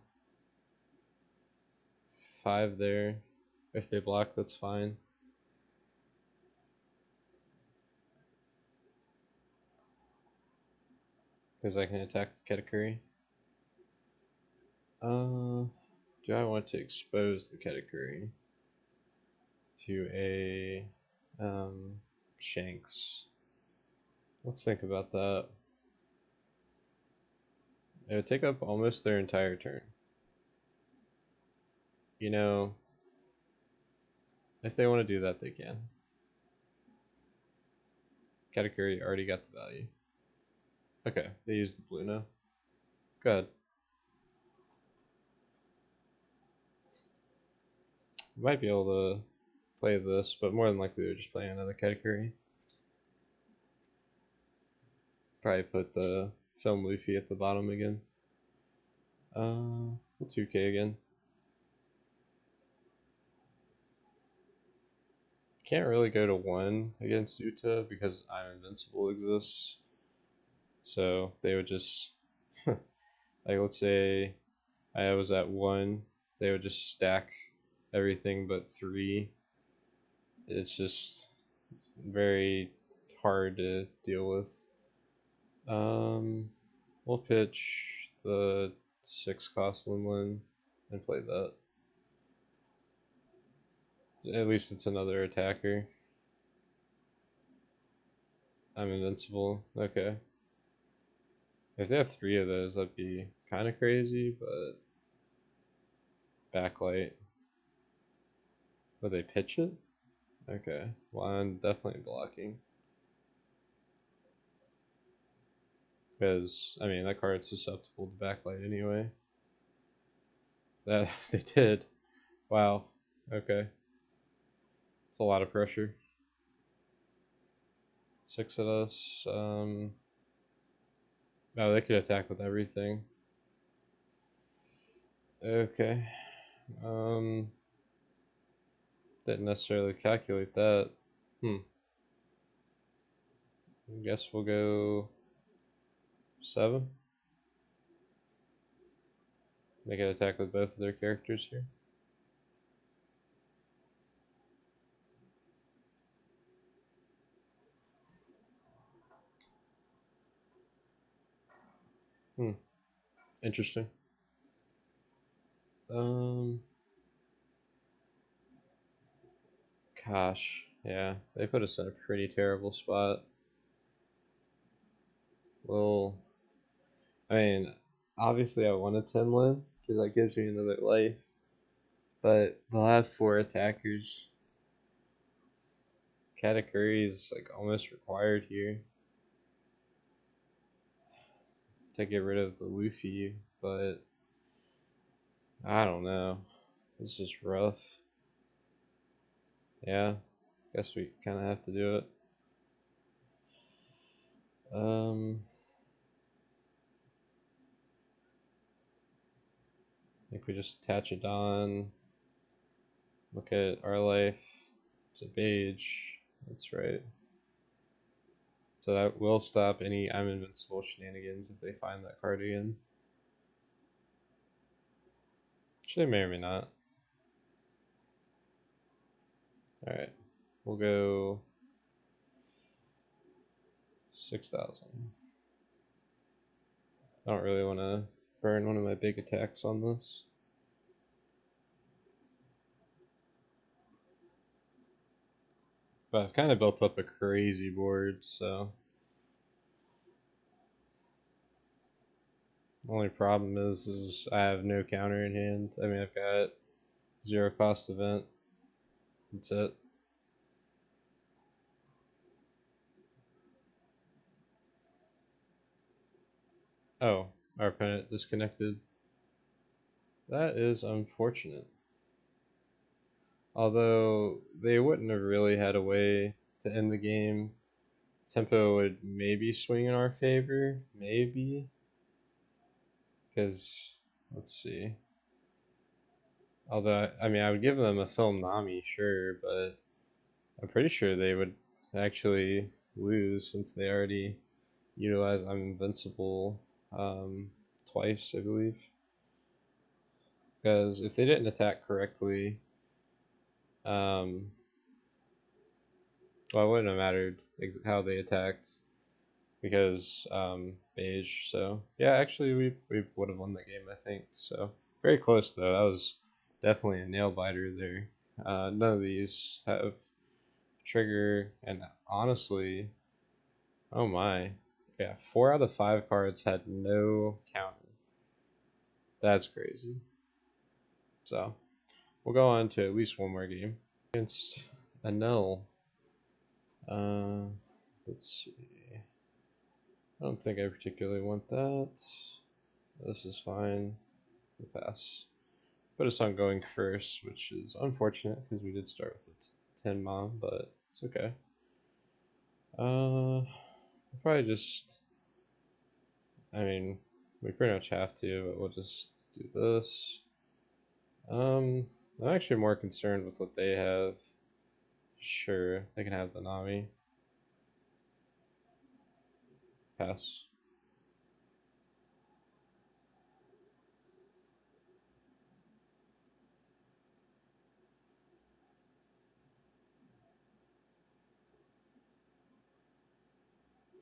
5 there. If they block, that's fine. Because I can attack the Katakuri. Do I want to expose the Katakuri to a Shanks? Let's think about that. It would take up almost their entire turn. You know, if they want to do that, they can. Katakuri already got the value. Okay, they use the blue now. Good. Might be able to play this, but more than likely they're just playing another Katakuri. Probably put the Film Luffy at the bottom again. We'll 2K again. Can't really go to 1 against Uta because I'm Invincible exists. So they would just, like, let's say I was at 1, they would just stack everything but 3. It's just very hard to deal with. We'll pitch the 6 cost one and play that. At least it's another attacker. I'm invincible. Okay. If they have 3 of those, that'd be kind of crazy, but backlight. Would they pitch it? Okay. Well, I'm definitely blocking. Because, I mean, that card's susceptible to backlight anyway. That they did. Wow. Okay. It's a lot of pressure. 6 of us. Oh, they could attack with everything. Okay. Didn't necessarily calculate that. I guess we'll go 7. They can attack with both of their characters here. Interesting. Gosh, yeah, they put us in a pretty terrible spot. Well, I mean, obviously I want a 10 lin because that gives me another life, but they'll have 4 attackers. Katakuri is like almost required here to get rid of the Luffy, but I don't know. It's just rough. Yeah, guess we kind of have to do it. I think we just attach a Don. Look at our life. It's a beige. That's right. So that will stop any I'm invincible shenanigans if they find that card again. Which they may or may not. Alright. We'll go 6,000. I don't really want to burn one of my big attacks on this. But I've kind of built up a crazy board, so. The only problem is I have no counter in hand. I mean, I've got 0 cost event. That's it. Oh, our opponent disconnected. That is unfortunate. Although they wouldn't have really had a way to end the game. Tempo would maybe swing in our favor. Maybe. Because, let's see. Although, I mean, I would give them a film Nami, sure, but I'm pretty sure they would actually lose since they already utilize I'm Invincible twice, I believe. Because if they didn't attack correctly, um, well, it wouldn't have mattered how they attacked because beige. So yeah, actually, we would have won the game, I think. So very close though. That was definitely a nail biter there. None of these have trigger, and honestly, oh my, yeah, 4 out of 5 cards had no counter. That's crazy. So we'll go on to at least one more game against a null. Uh, let's see. I don't think I particularly want that. This is fine. We'll pass. Put us on going first, which is unfortunate because we did start with a 10 mom, but it's okay. I'll probably just. I mean, we pretty much have to, but we'll just do this. I'm actually more concerned with what they have. Sure, they can have the Nami. Pass.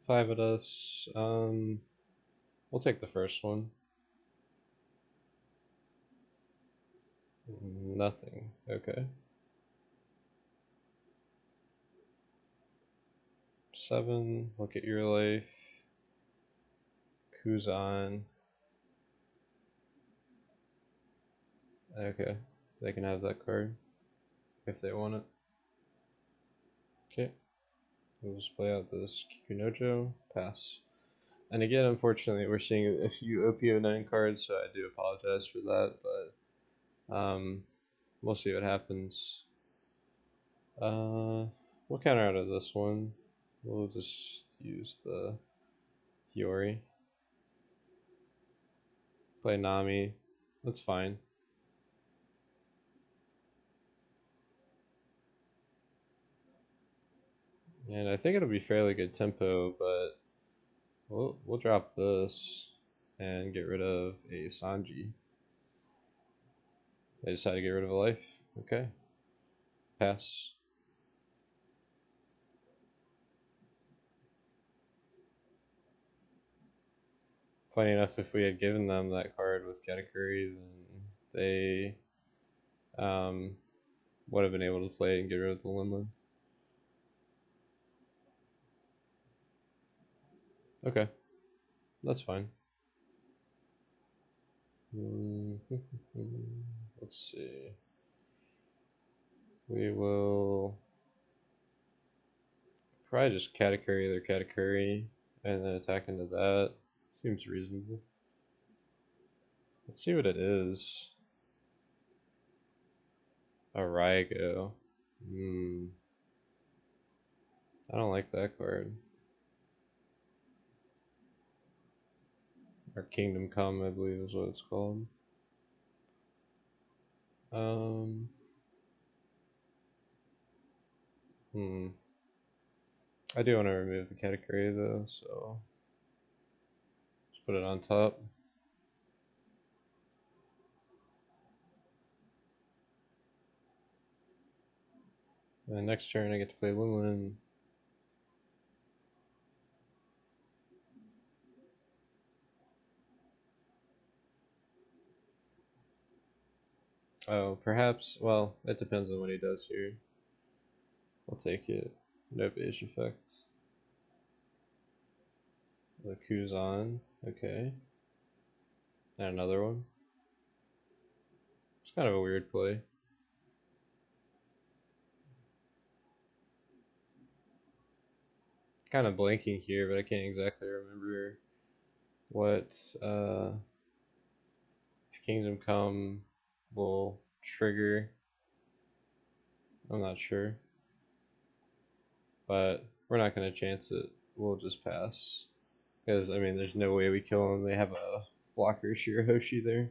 Five at us. We'll take the first one. Nothing. Okay. 7. Look at your life. Kuzan. Okay. They can have that card if they want it. Okay. We'll just play out this Kikunojo. Pass. And again, unfortunately, we're seeing a few OP09 cards, so I do apologize for that, but we'll see what happens. We'll counter out of this one. We'll just use the Fiori. Play Nami. That's fine. And I think it'll be fairly good tempo, but we'll drop this and get rid of a Sanji. They decide to get rid of a life. Okay. Pass. Funny enough, if we had given them that card with Katakuri, then they would have been able to play and get rid of the Linlin. Okay. That's fine. Let's see. We will probably just Katakuri their Katakuri and then attack into that. Seems reasonable. Let's see what it is. A Raigo. I don't like that card. Or Kingdom Come, I believe is what it's called. Um. I do want to remove the Katakuri though, so just put it on top. And next turn I get to play Linlin. Oh, perhaps. Well, it depends on what he does here. I'll take it. No beige effects. The Kuzan. Okay. And another one. It's kind of a weird play. Kind of blanking here, but I can't exactly remember what if Kingdom Come will trigger. I'm not sure. But we're not going to chance it. We'll just pass. Because, I mean, there's no way we kill them. They have a blocker Shirahoshi there.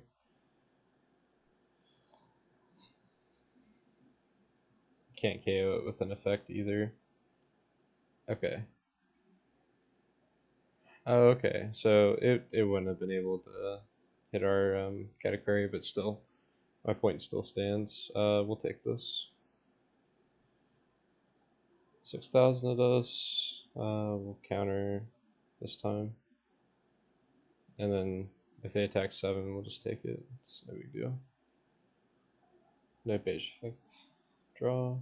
can't KO it with an effect either. Okay. Oh, okay. So it wouldn't have been able to hit our Katakuri, but still, my point still stands. We'll take this. 6,000 of us. We'll counter this time. And then if they attack 7, we'll just take it. It's no big deal. No beige effect. Draw.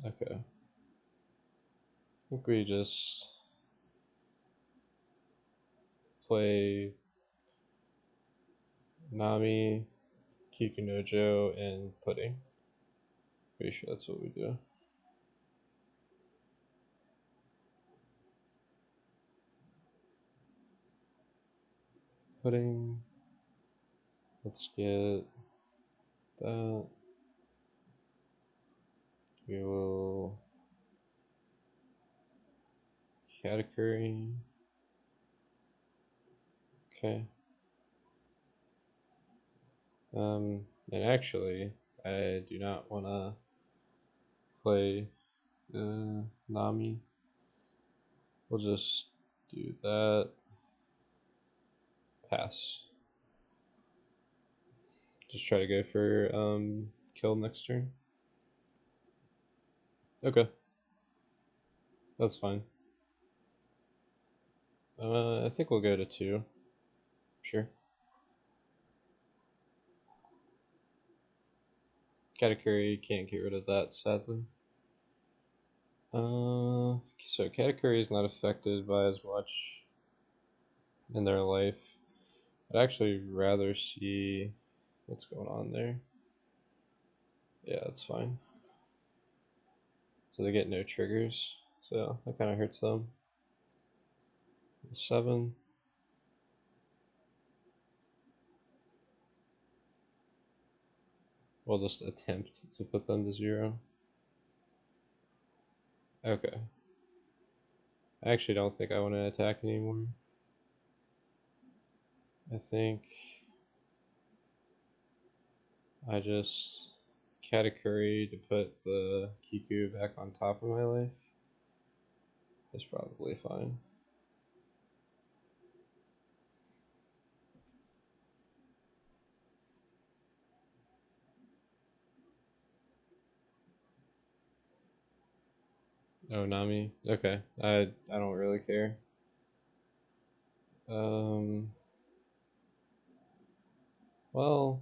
Okay. I think we just play Nami, Kikunojo, and Pudding. Pretty sure that's what we do. Pudding. Let's get that. We will Katakuri. Okay. And actually, I do not want to play Nami. We'll just do that. Pass. Just try to go for kill next turn. Okay. That's fine. I think we'll go to 2. Sure. Katakuri can't get rid of that, sadly. So Katakuri is not affected by as much in their life. I'd actually rather see what's going on there. Yeah, that's fine. So they get no triggers, so that kind of hurts them. 7. We'll just attempt to put them to 0. Okay. I actually don't think I want to attack anymore. I think I just Katakuri to put the Kiku back on top of my life. That's probably fine. Oh, Nami. Okay. I don't really care. Well,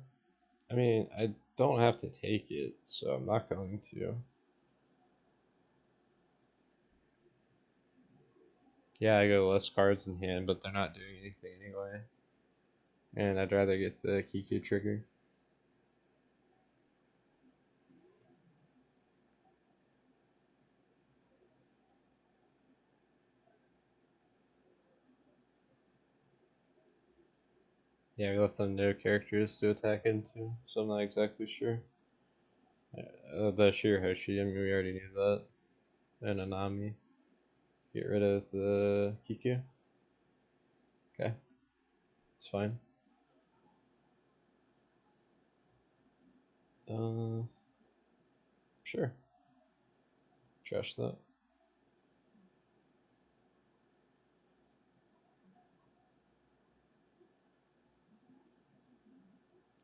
I mean, I don't have to take it, so I'm not going to. Yeah, I go less cards in hand, but they're not doing anything anyway. And I'd rather get the Kiku trigger. Yeah, we left them no characters to attack into, so I'm not exactly sure. The Shirahoshi, I mean, we already knew that. And Anami. Get rid of the Kiku. Okay. It's fine. Sure. Trash that.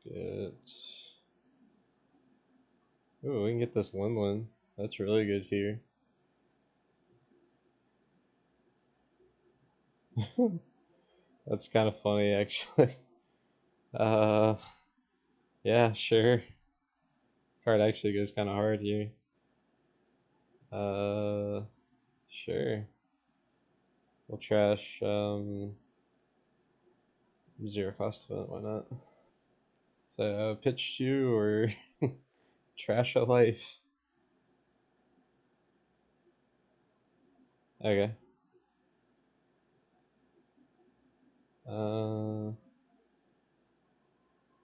Get. Ooh, we can get this Lin. That's really good here. That's kind of funny, actually. Uh, yeah, sure. Card actually goes kind of hard here. Sure. We'll trash 0 cost event. Why not? So pitch 2 or trash a life. Okay.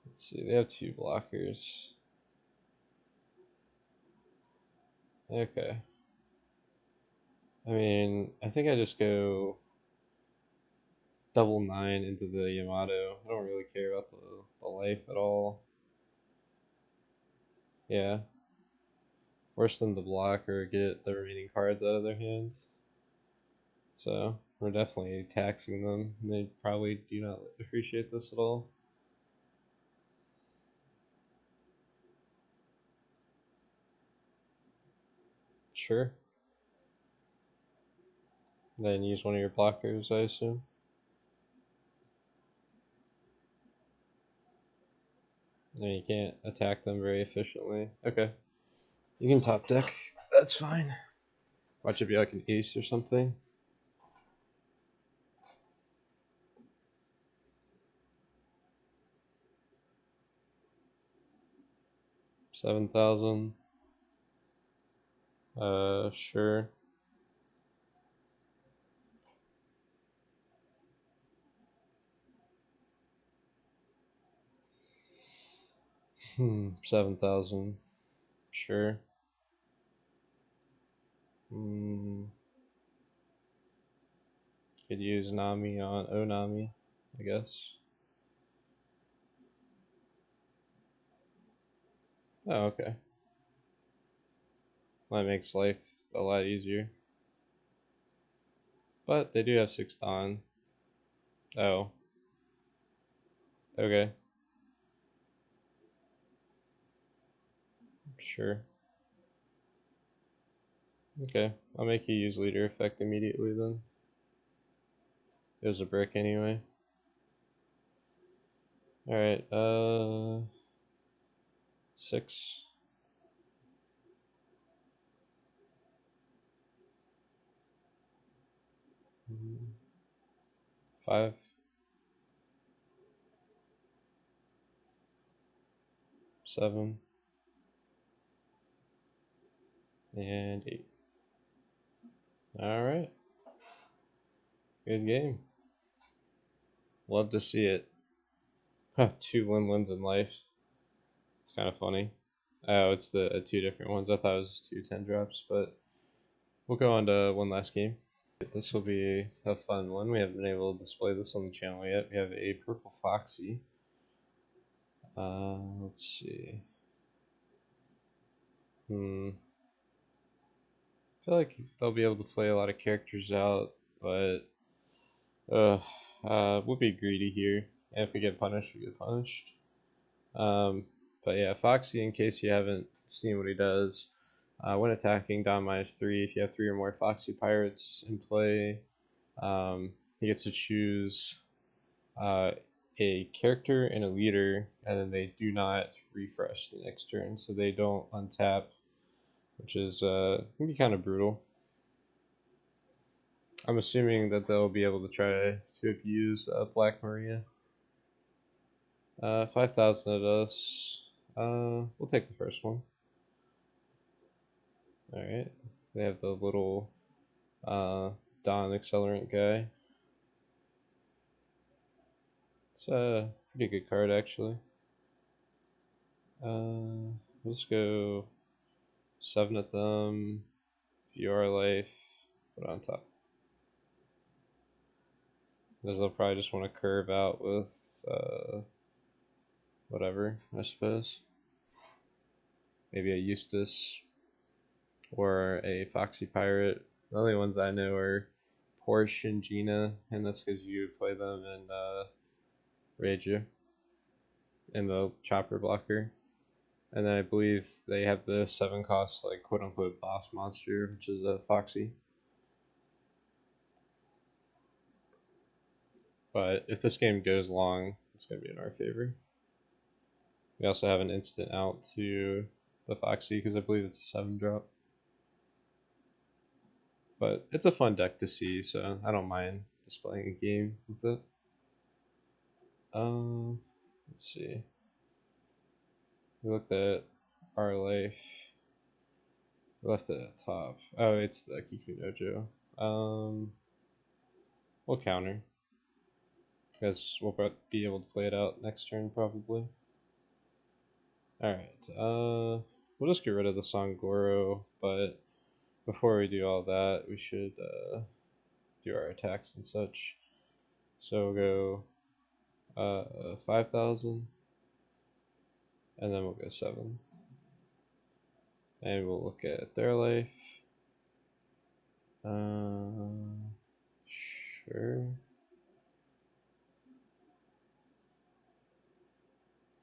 Let's see. They have 2 blockers. Okay. I mean, I think I just go double 9 into the Yamato. I don't really care about the life at all. Yeah. Force them to block or get the remaining cards out of their hands. So we're definitely taxing them. They probably do not appreciate this at all. Sure. Then use one of your blockers, I assume. And you can't attack them very efficiently. Okay. You can top deck. That's fine. Watch it be like an ace or something. 7,000. Sure. 7,000. Sure. Could use Nami on Onami, I guess. Oh, okay. That makes life a lot easier. But they do have 6 Dawn. Oh. Okay. Sure. Okay. I'll make you use leader effect immediately then. It was a brick anyway. Alright, 6. 5. 7. And 8. Alright. Good game. Love to see it. 2 win-wins in life. It's kind of funny. Oh, it's the 2 different ones. I thought it was 2 10 drops, but we'll go on to one last game. This will be a fun one. We haven't been able to display this on the channel yet. We have a purple Foxy. Let's see. I feel like they'll be able to play a lot of characters out, but we'll be greedy here. And if we get punished, we get punished. But yeah, Foxy, in case you haven't seen what he does, when attacking, down -3. If you have 3 or more Foxy Pirates in play, he gets to choose a character and a leader, and then they do not refresh the next turn, so they don't untap, which is can be kind of brutal. I'm assuming that they'll be able to try to abuse Black Maria. 5,000 at us. We'll take the first one. Alright. They have the little Dawn Accelerant guy. It's a pretty good card, actually. Let's go 7 at them. View our life. Put it on top. Because they'll probably just want to curve out with whatever, I suppose. Maybe a Eustace or a Foxy Pirate. The only ones I know are Porsche and Gina, and that's because you play them in Reiju in the Chopper Blocker. And then I believe they have the 7 cost, like, quote unquote boss monster, which is a Foxy. But if this game goes long, it's going to be in our favor. We also have an instant out to the Foxy because I believe it's a 7 drop. But it's a fun deck to see, so I don't mind displaying a game with it. Let's see. We looked at our life. We left it at top. Oh, it's the Kikunojo. We'll counter. Because we'll be able to play it out next turn, probably. Alright, we'll just get rid of the Sangoro, but before we do all that, we should do our attacks and such. So we'll go 5,000, and then we'll go 7. And we'll look at their life. Sure.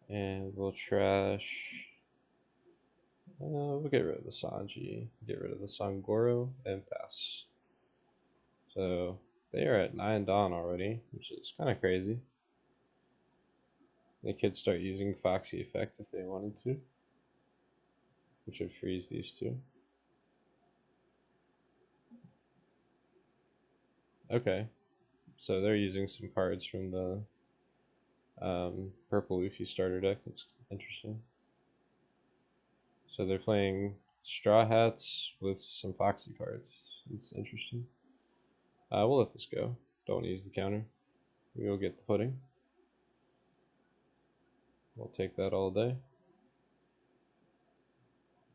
And we'll trash. We'll get rid of the Sanji, get rid of the Sangoro, and pass. So they are at 9 Dawn already, which is kind of crazy. They could start using Foxy effects if they wanted to, which would freeze these two. Okay, so they're using some cards from the purple Luffy starter deck. That's interesting. So they're playing Straw Hats with some Foxy cards. It's interesting. We'll let this go. Don't use the counter. We will get the pudding. We'll take that all day.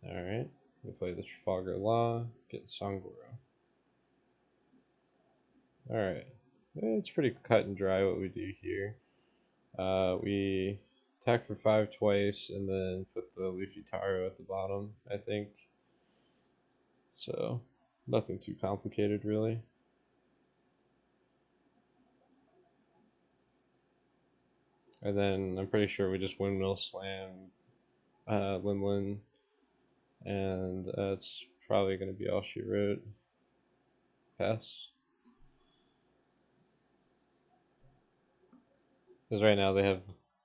Alright. We play the Trafalgar Law, get Sangoro. Alright. It's pretty cut and dry what we do here. We attack for 5 twice and then put the Luffy Taro at the bottom, I think. So, nothing too complicated, really. And then I'm pretty sure we just Windmill Slam Lin Lin, and that's probably going to be all she wrote. Pass. Because right now they have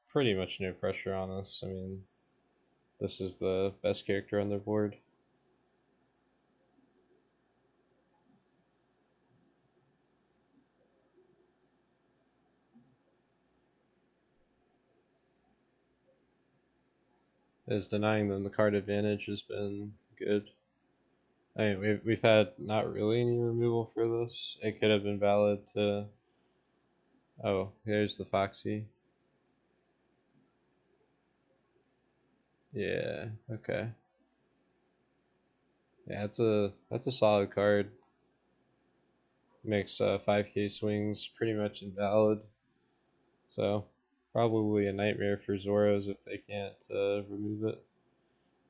pretty much no pressure on us. I mean, this is the best character on their board. Is denying them the card advantage has been good. I mean, we've had not really any removal for this. It could have been valid to. Oh, here's the Foxy. Yeah. Okay. Yeah, that's a solid card. Makes 5k swings pretty much invalid. So probably a nightmare for Zoros if they can't remove it.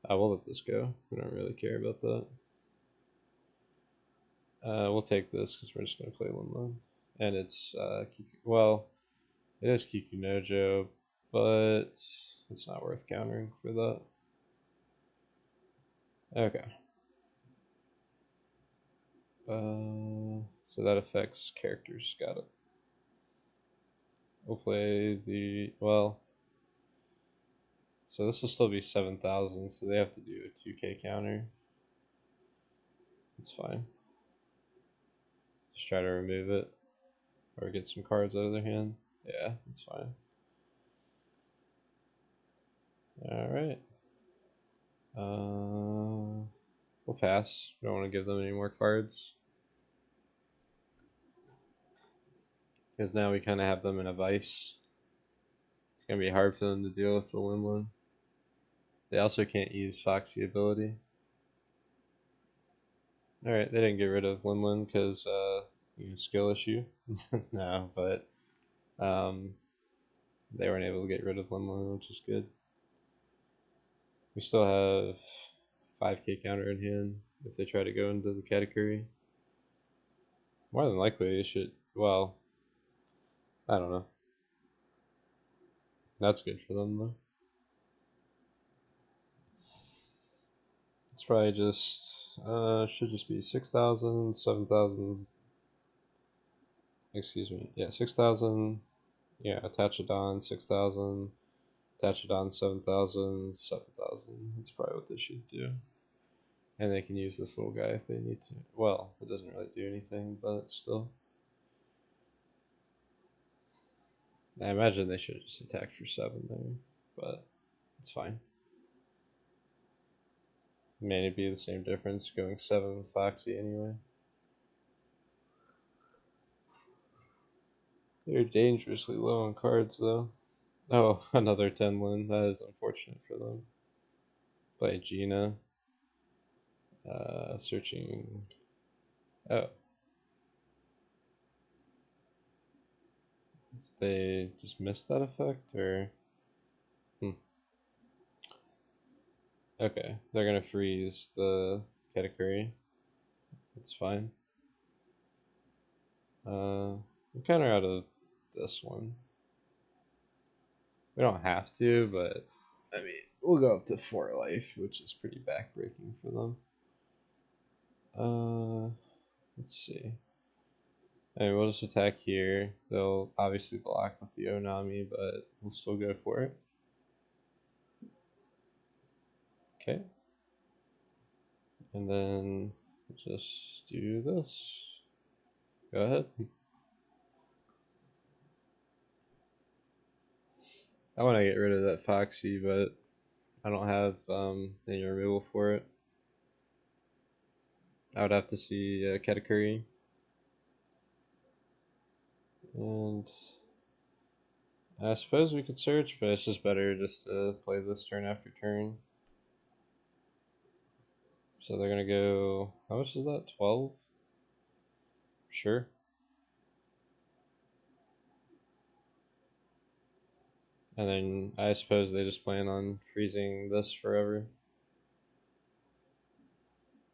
We'll let this go. We don't really care about that. We'll take this because we're just going to play Lin Lin. And it's, well, it is Kikunojo, but it's not worth countering for that. Okay. So that affects characters. Got it. We'll play the, well, so this will still be 7,000, so they have to do a 2k counter. It's fine. Just try to remove it or get some cards out of their hand. Yeah, it's fine. Alright. We'll pass. We don't want to give them any more cards. Because now we kind of have them in a vice. It's going to be hard for them to deal with the Lin Lin. They also can't use Foxy ability. Alright, they didn't get rid of Lin Lin because skill issue. No, but they weren't able to get rid of Lin Lin, which is good. We still have 5k counter in hand if they try to go into the Katakuri. More than likely, they should. Well, I don't know. That's good for them, though. It's probably just, should just be 6,000, 7,000. Excuse me. Yeah, 6,000. Yeah, attach it on 6,000. Attach it on 7,000, 7,000. That's probably what they should do. And they can use this little guy if they need to. Well, it doesn't really do anything, but still. I imagine they should have just attacked for 7 there, but it's fine. May be the same difference going 7 with Foxy anyway. They're dangerously low on cards though. Oh, another 10 Lin. That is unfortunate for them. Play Gina. Searching. Oh. They just missed that effect, or okay, they're gonna freeze the Katakuri. It's fine. I'm kind of out of this one. We don't have to, but I mean, we'll go up to 4 life, which is pretty backbreaking for them. Let's see. I mean, we'll just attack here. They'll obviously block with the Onami, but we'll still go for it. Okay. And then just do this. Go ahead. I want to get rid of that Foxy, but I don't have any removal for it. I would have to see Katakuri. And I suppose we could search, but it's just better just to play this turn after turn. So they're going to go, how much is that? 12? Sure. And then I suppose they just plan on freezing this forever.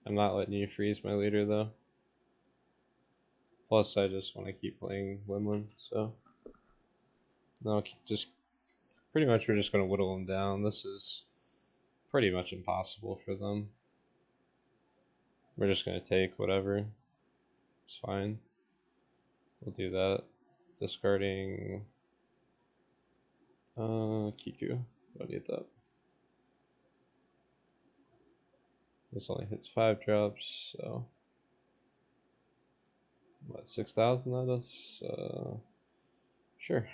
I'm not letting you freeze my leader though. Plus, I just want to keep playing Limlin, so no, just pretty much we're just going to whittle them down. This is pretty much impossible for them. We're just going to take whatever. It's fine. We'll do that. Discarding Kiku. Don't need that. This only hits 5 drops, so what, 6,000 that is? Sure.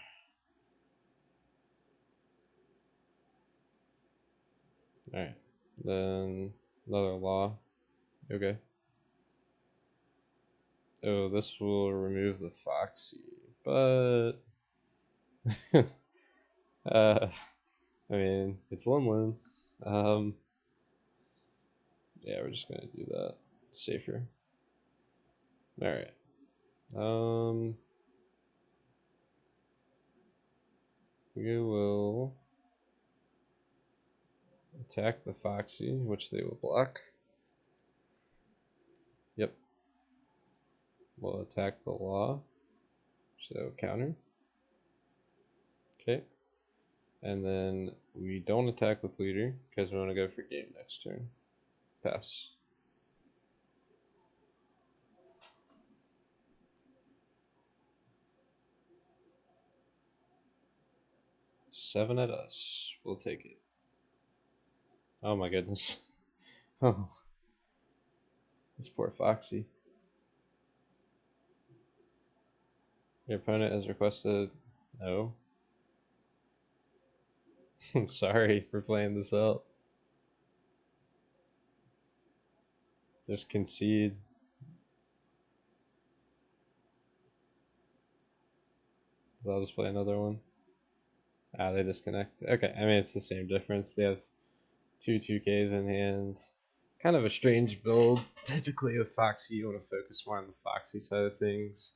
Alright. Then another law. Okay. Oh, this will remove the Foxy, but I mean, it's Limlin. Yeah, we're just gonna do that. Safer. Alright. We will attack the Foxy, which they will block. Yep. We'll attack the Law, which they will counter. Okay. And then we don't attack with Leader, because we want to go for game next turn. Pass. Seven at us. We'll take it. Oh my goodness. Oh. This poor Foxy. Your opponent has requested no. Sorry for playing this out. Just concede. I'll just play another one. Ah, they disconnect. Okay, I mean, it's the same difference. They have two 2Ks in hand. Kind of a strange build. Typically with Foxy, you want to focus more on the Foxy side of things.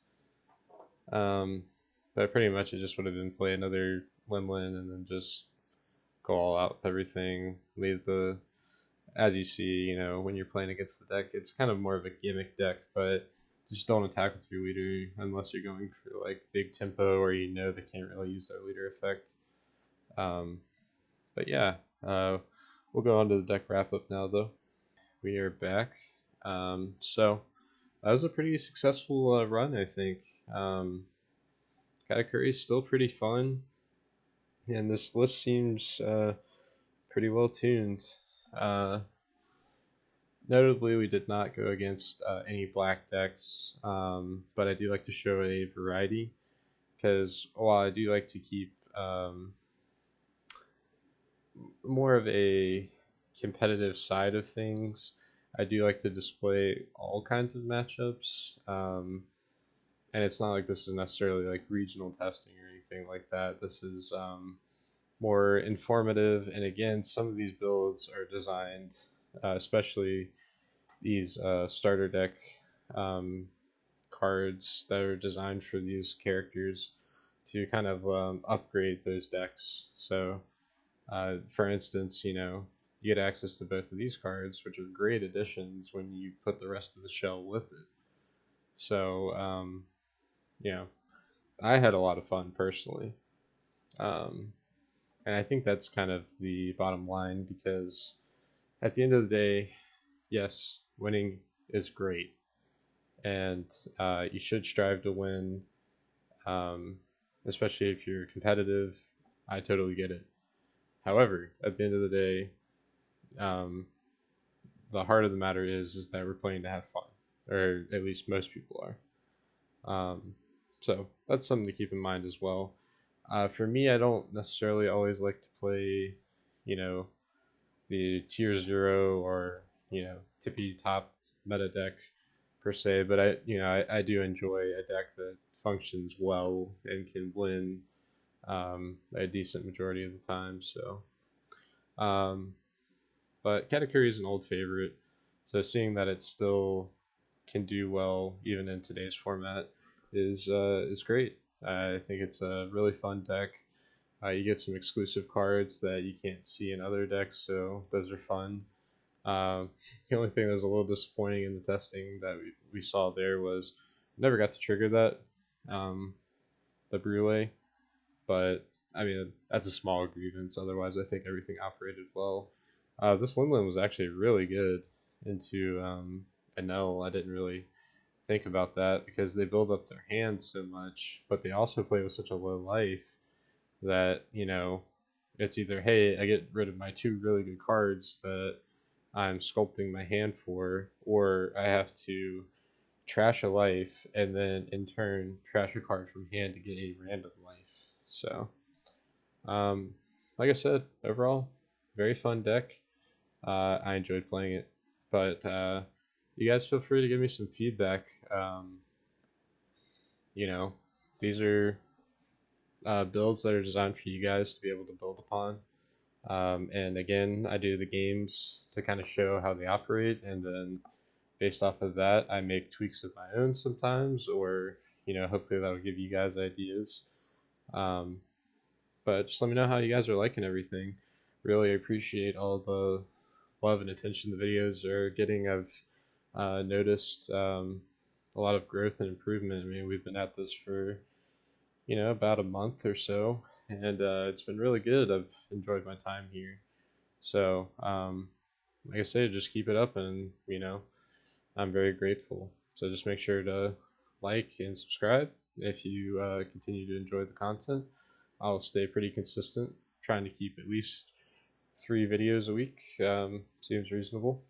But pretty much it just would have been play another Limlin and then just go all out with everything. Leave the, as you see, you know, when you're playing against the deck, it's kind of more of a gimmick deck, but just don't attack with your leader unless you're going for like big tempo or you know they can't really use their leader effect. But yeah, we'll go on to the deck wrap up now though. We are back. So that was a pretty successful run, I think. Katakuri is still pretty fun, and this list seems pretty well tuned. Uh, Notably, we did not go against any black decks, but I do like to show a variety because while I do like to keep more of a competitive side of things, I do like to display all kinds of matchups. And it's not like this is necessarily like regional testing or anything like that. This is more informative. And again, some of these builds are designed, especially these starter deck um, cards that are designed for these characters to kind of upgrade those decks. So, for instance, you get access to both of these cards, which are great additions when you put the rest of the shell with it. So, you know, I had a lot of fun personally. Um, and I think that's kind of the bottom line because at the end of the day, yes, winning is great. And you should strive to win, um, especially if you're competitive. I totally get it. However, at the end of the day, um, the heart of the matter is that we're playing to have fun, or at least most people are. So that's something to keep in mind as well. For me, I don't necessarily always like to play, you know, the tier 0 or tippy top meta deck per se, but I do enjoy a deck that functions well and can win a decent majority of the time. So, um, but Katakuri is an old favorite, so seeing that it still can do well even in today's format is great. I think it's a really fun deck. You get some exclusive cards that you can't see in other decks, so those are fun. The only thing that was a little disappointing in the testing that we saw there was never got to trigger that, the Brule, but I mean, that's a small grievance. Otherwise, I think everything operated well. This Lindland was actually really good into Enel. I didn't really think about that because they build up their hands so much, but they also play with such a low life that, it's either, hey, I get rid of my two really good cards that I'm sculpting my hand for, or I have to trash a life and then in turn trash a card from hand to get a random life. So, um, like I said, overall, very fun deck. I enjoyed playing it, but you guys feel free to give me some feedback. You know, these are builds that are designed for you guys to be able to build upon. And again, I do the games to kind of show how they operate, and then based off of that, I make tweaks of my own sometimes, or hopefully that'll give you guys ideas. Um, but just let me know how you guys are liking everything. Really appreciate all the love and attention the videos are getting. I've noticed a lot of growth and improvement. I mean, we've been at this for about a month or so, and it's been really good. I've enjoyed my time here. So, like I say, just keep it up, and I'm very grateful. So just make sure to like and subscribe if you continue to enjoy the content. I'll stay pretty consistent, trying to keep at least 3 videos a week. Seems reasonable.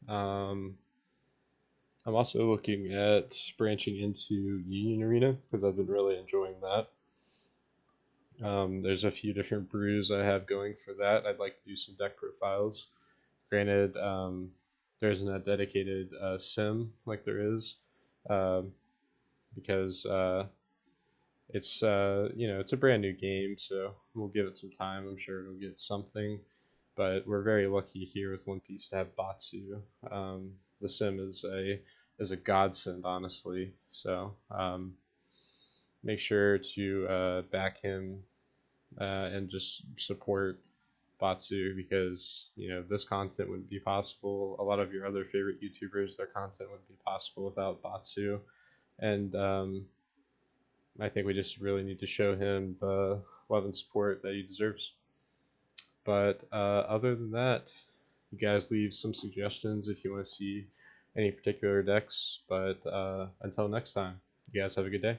Um, I'm also looking at branching into Union Arena because I've been really enjoying that. There's a few different brews I have going for that. I'd like to do some deck profiles. Granted, there isn't a dedicated sim like there is, um, because it's a brand new game, so we'll give it some time. I'm sure it'll get something, but we're very lucky here with One Piece to have Batsu. The sim is a godsend, honestly. So make sure to back him and just support Batsu because this content wouldn't be possible. A lot of your other favorite YouTubers, their content wouldn't be possible without Batsu, and I think we just really need to show him the love and support that he deserves. But other than that, you guys leave some suggestions if you want to see any particular decks. But until next time, you guys have a good day.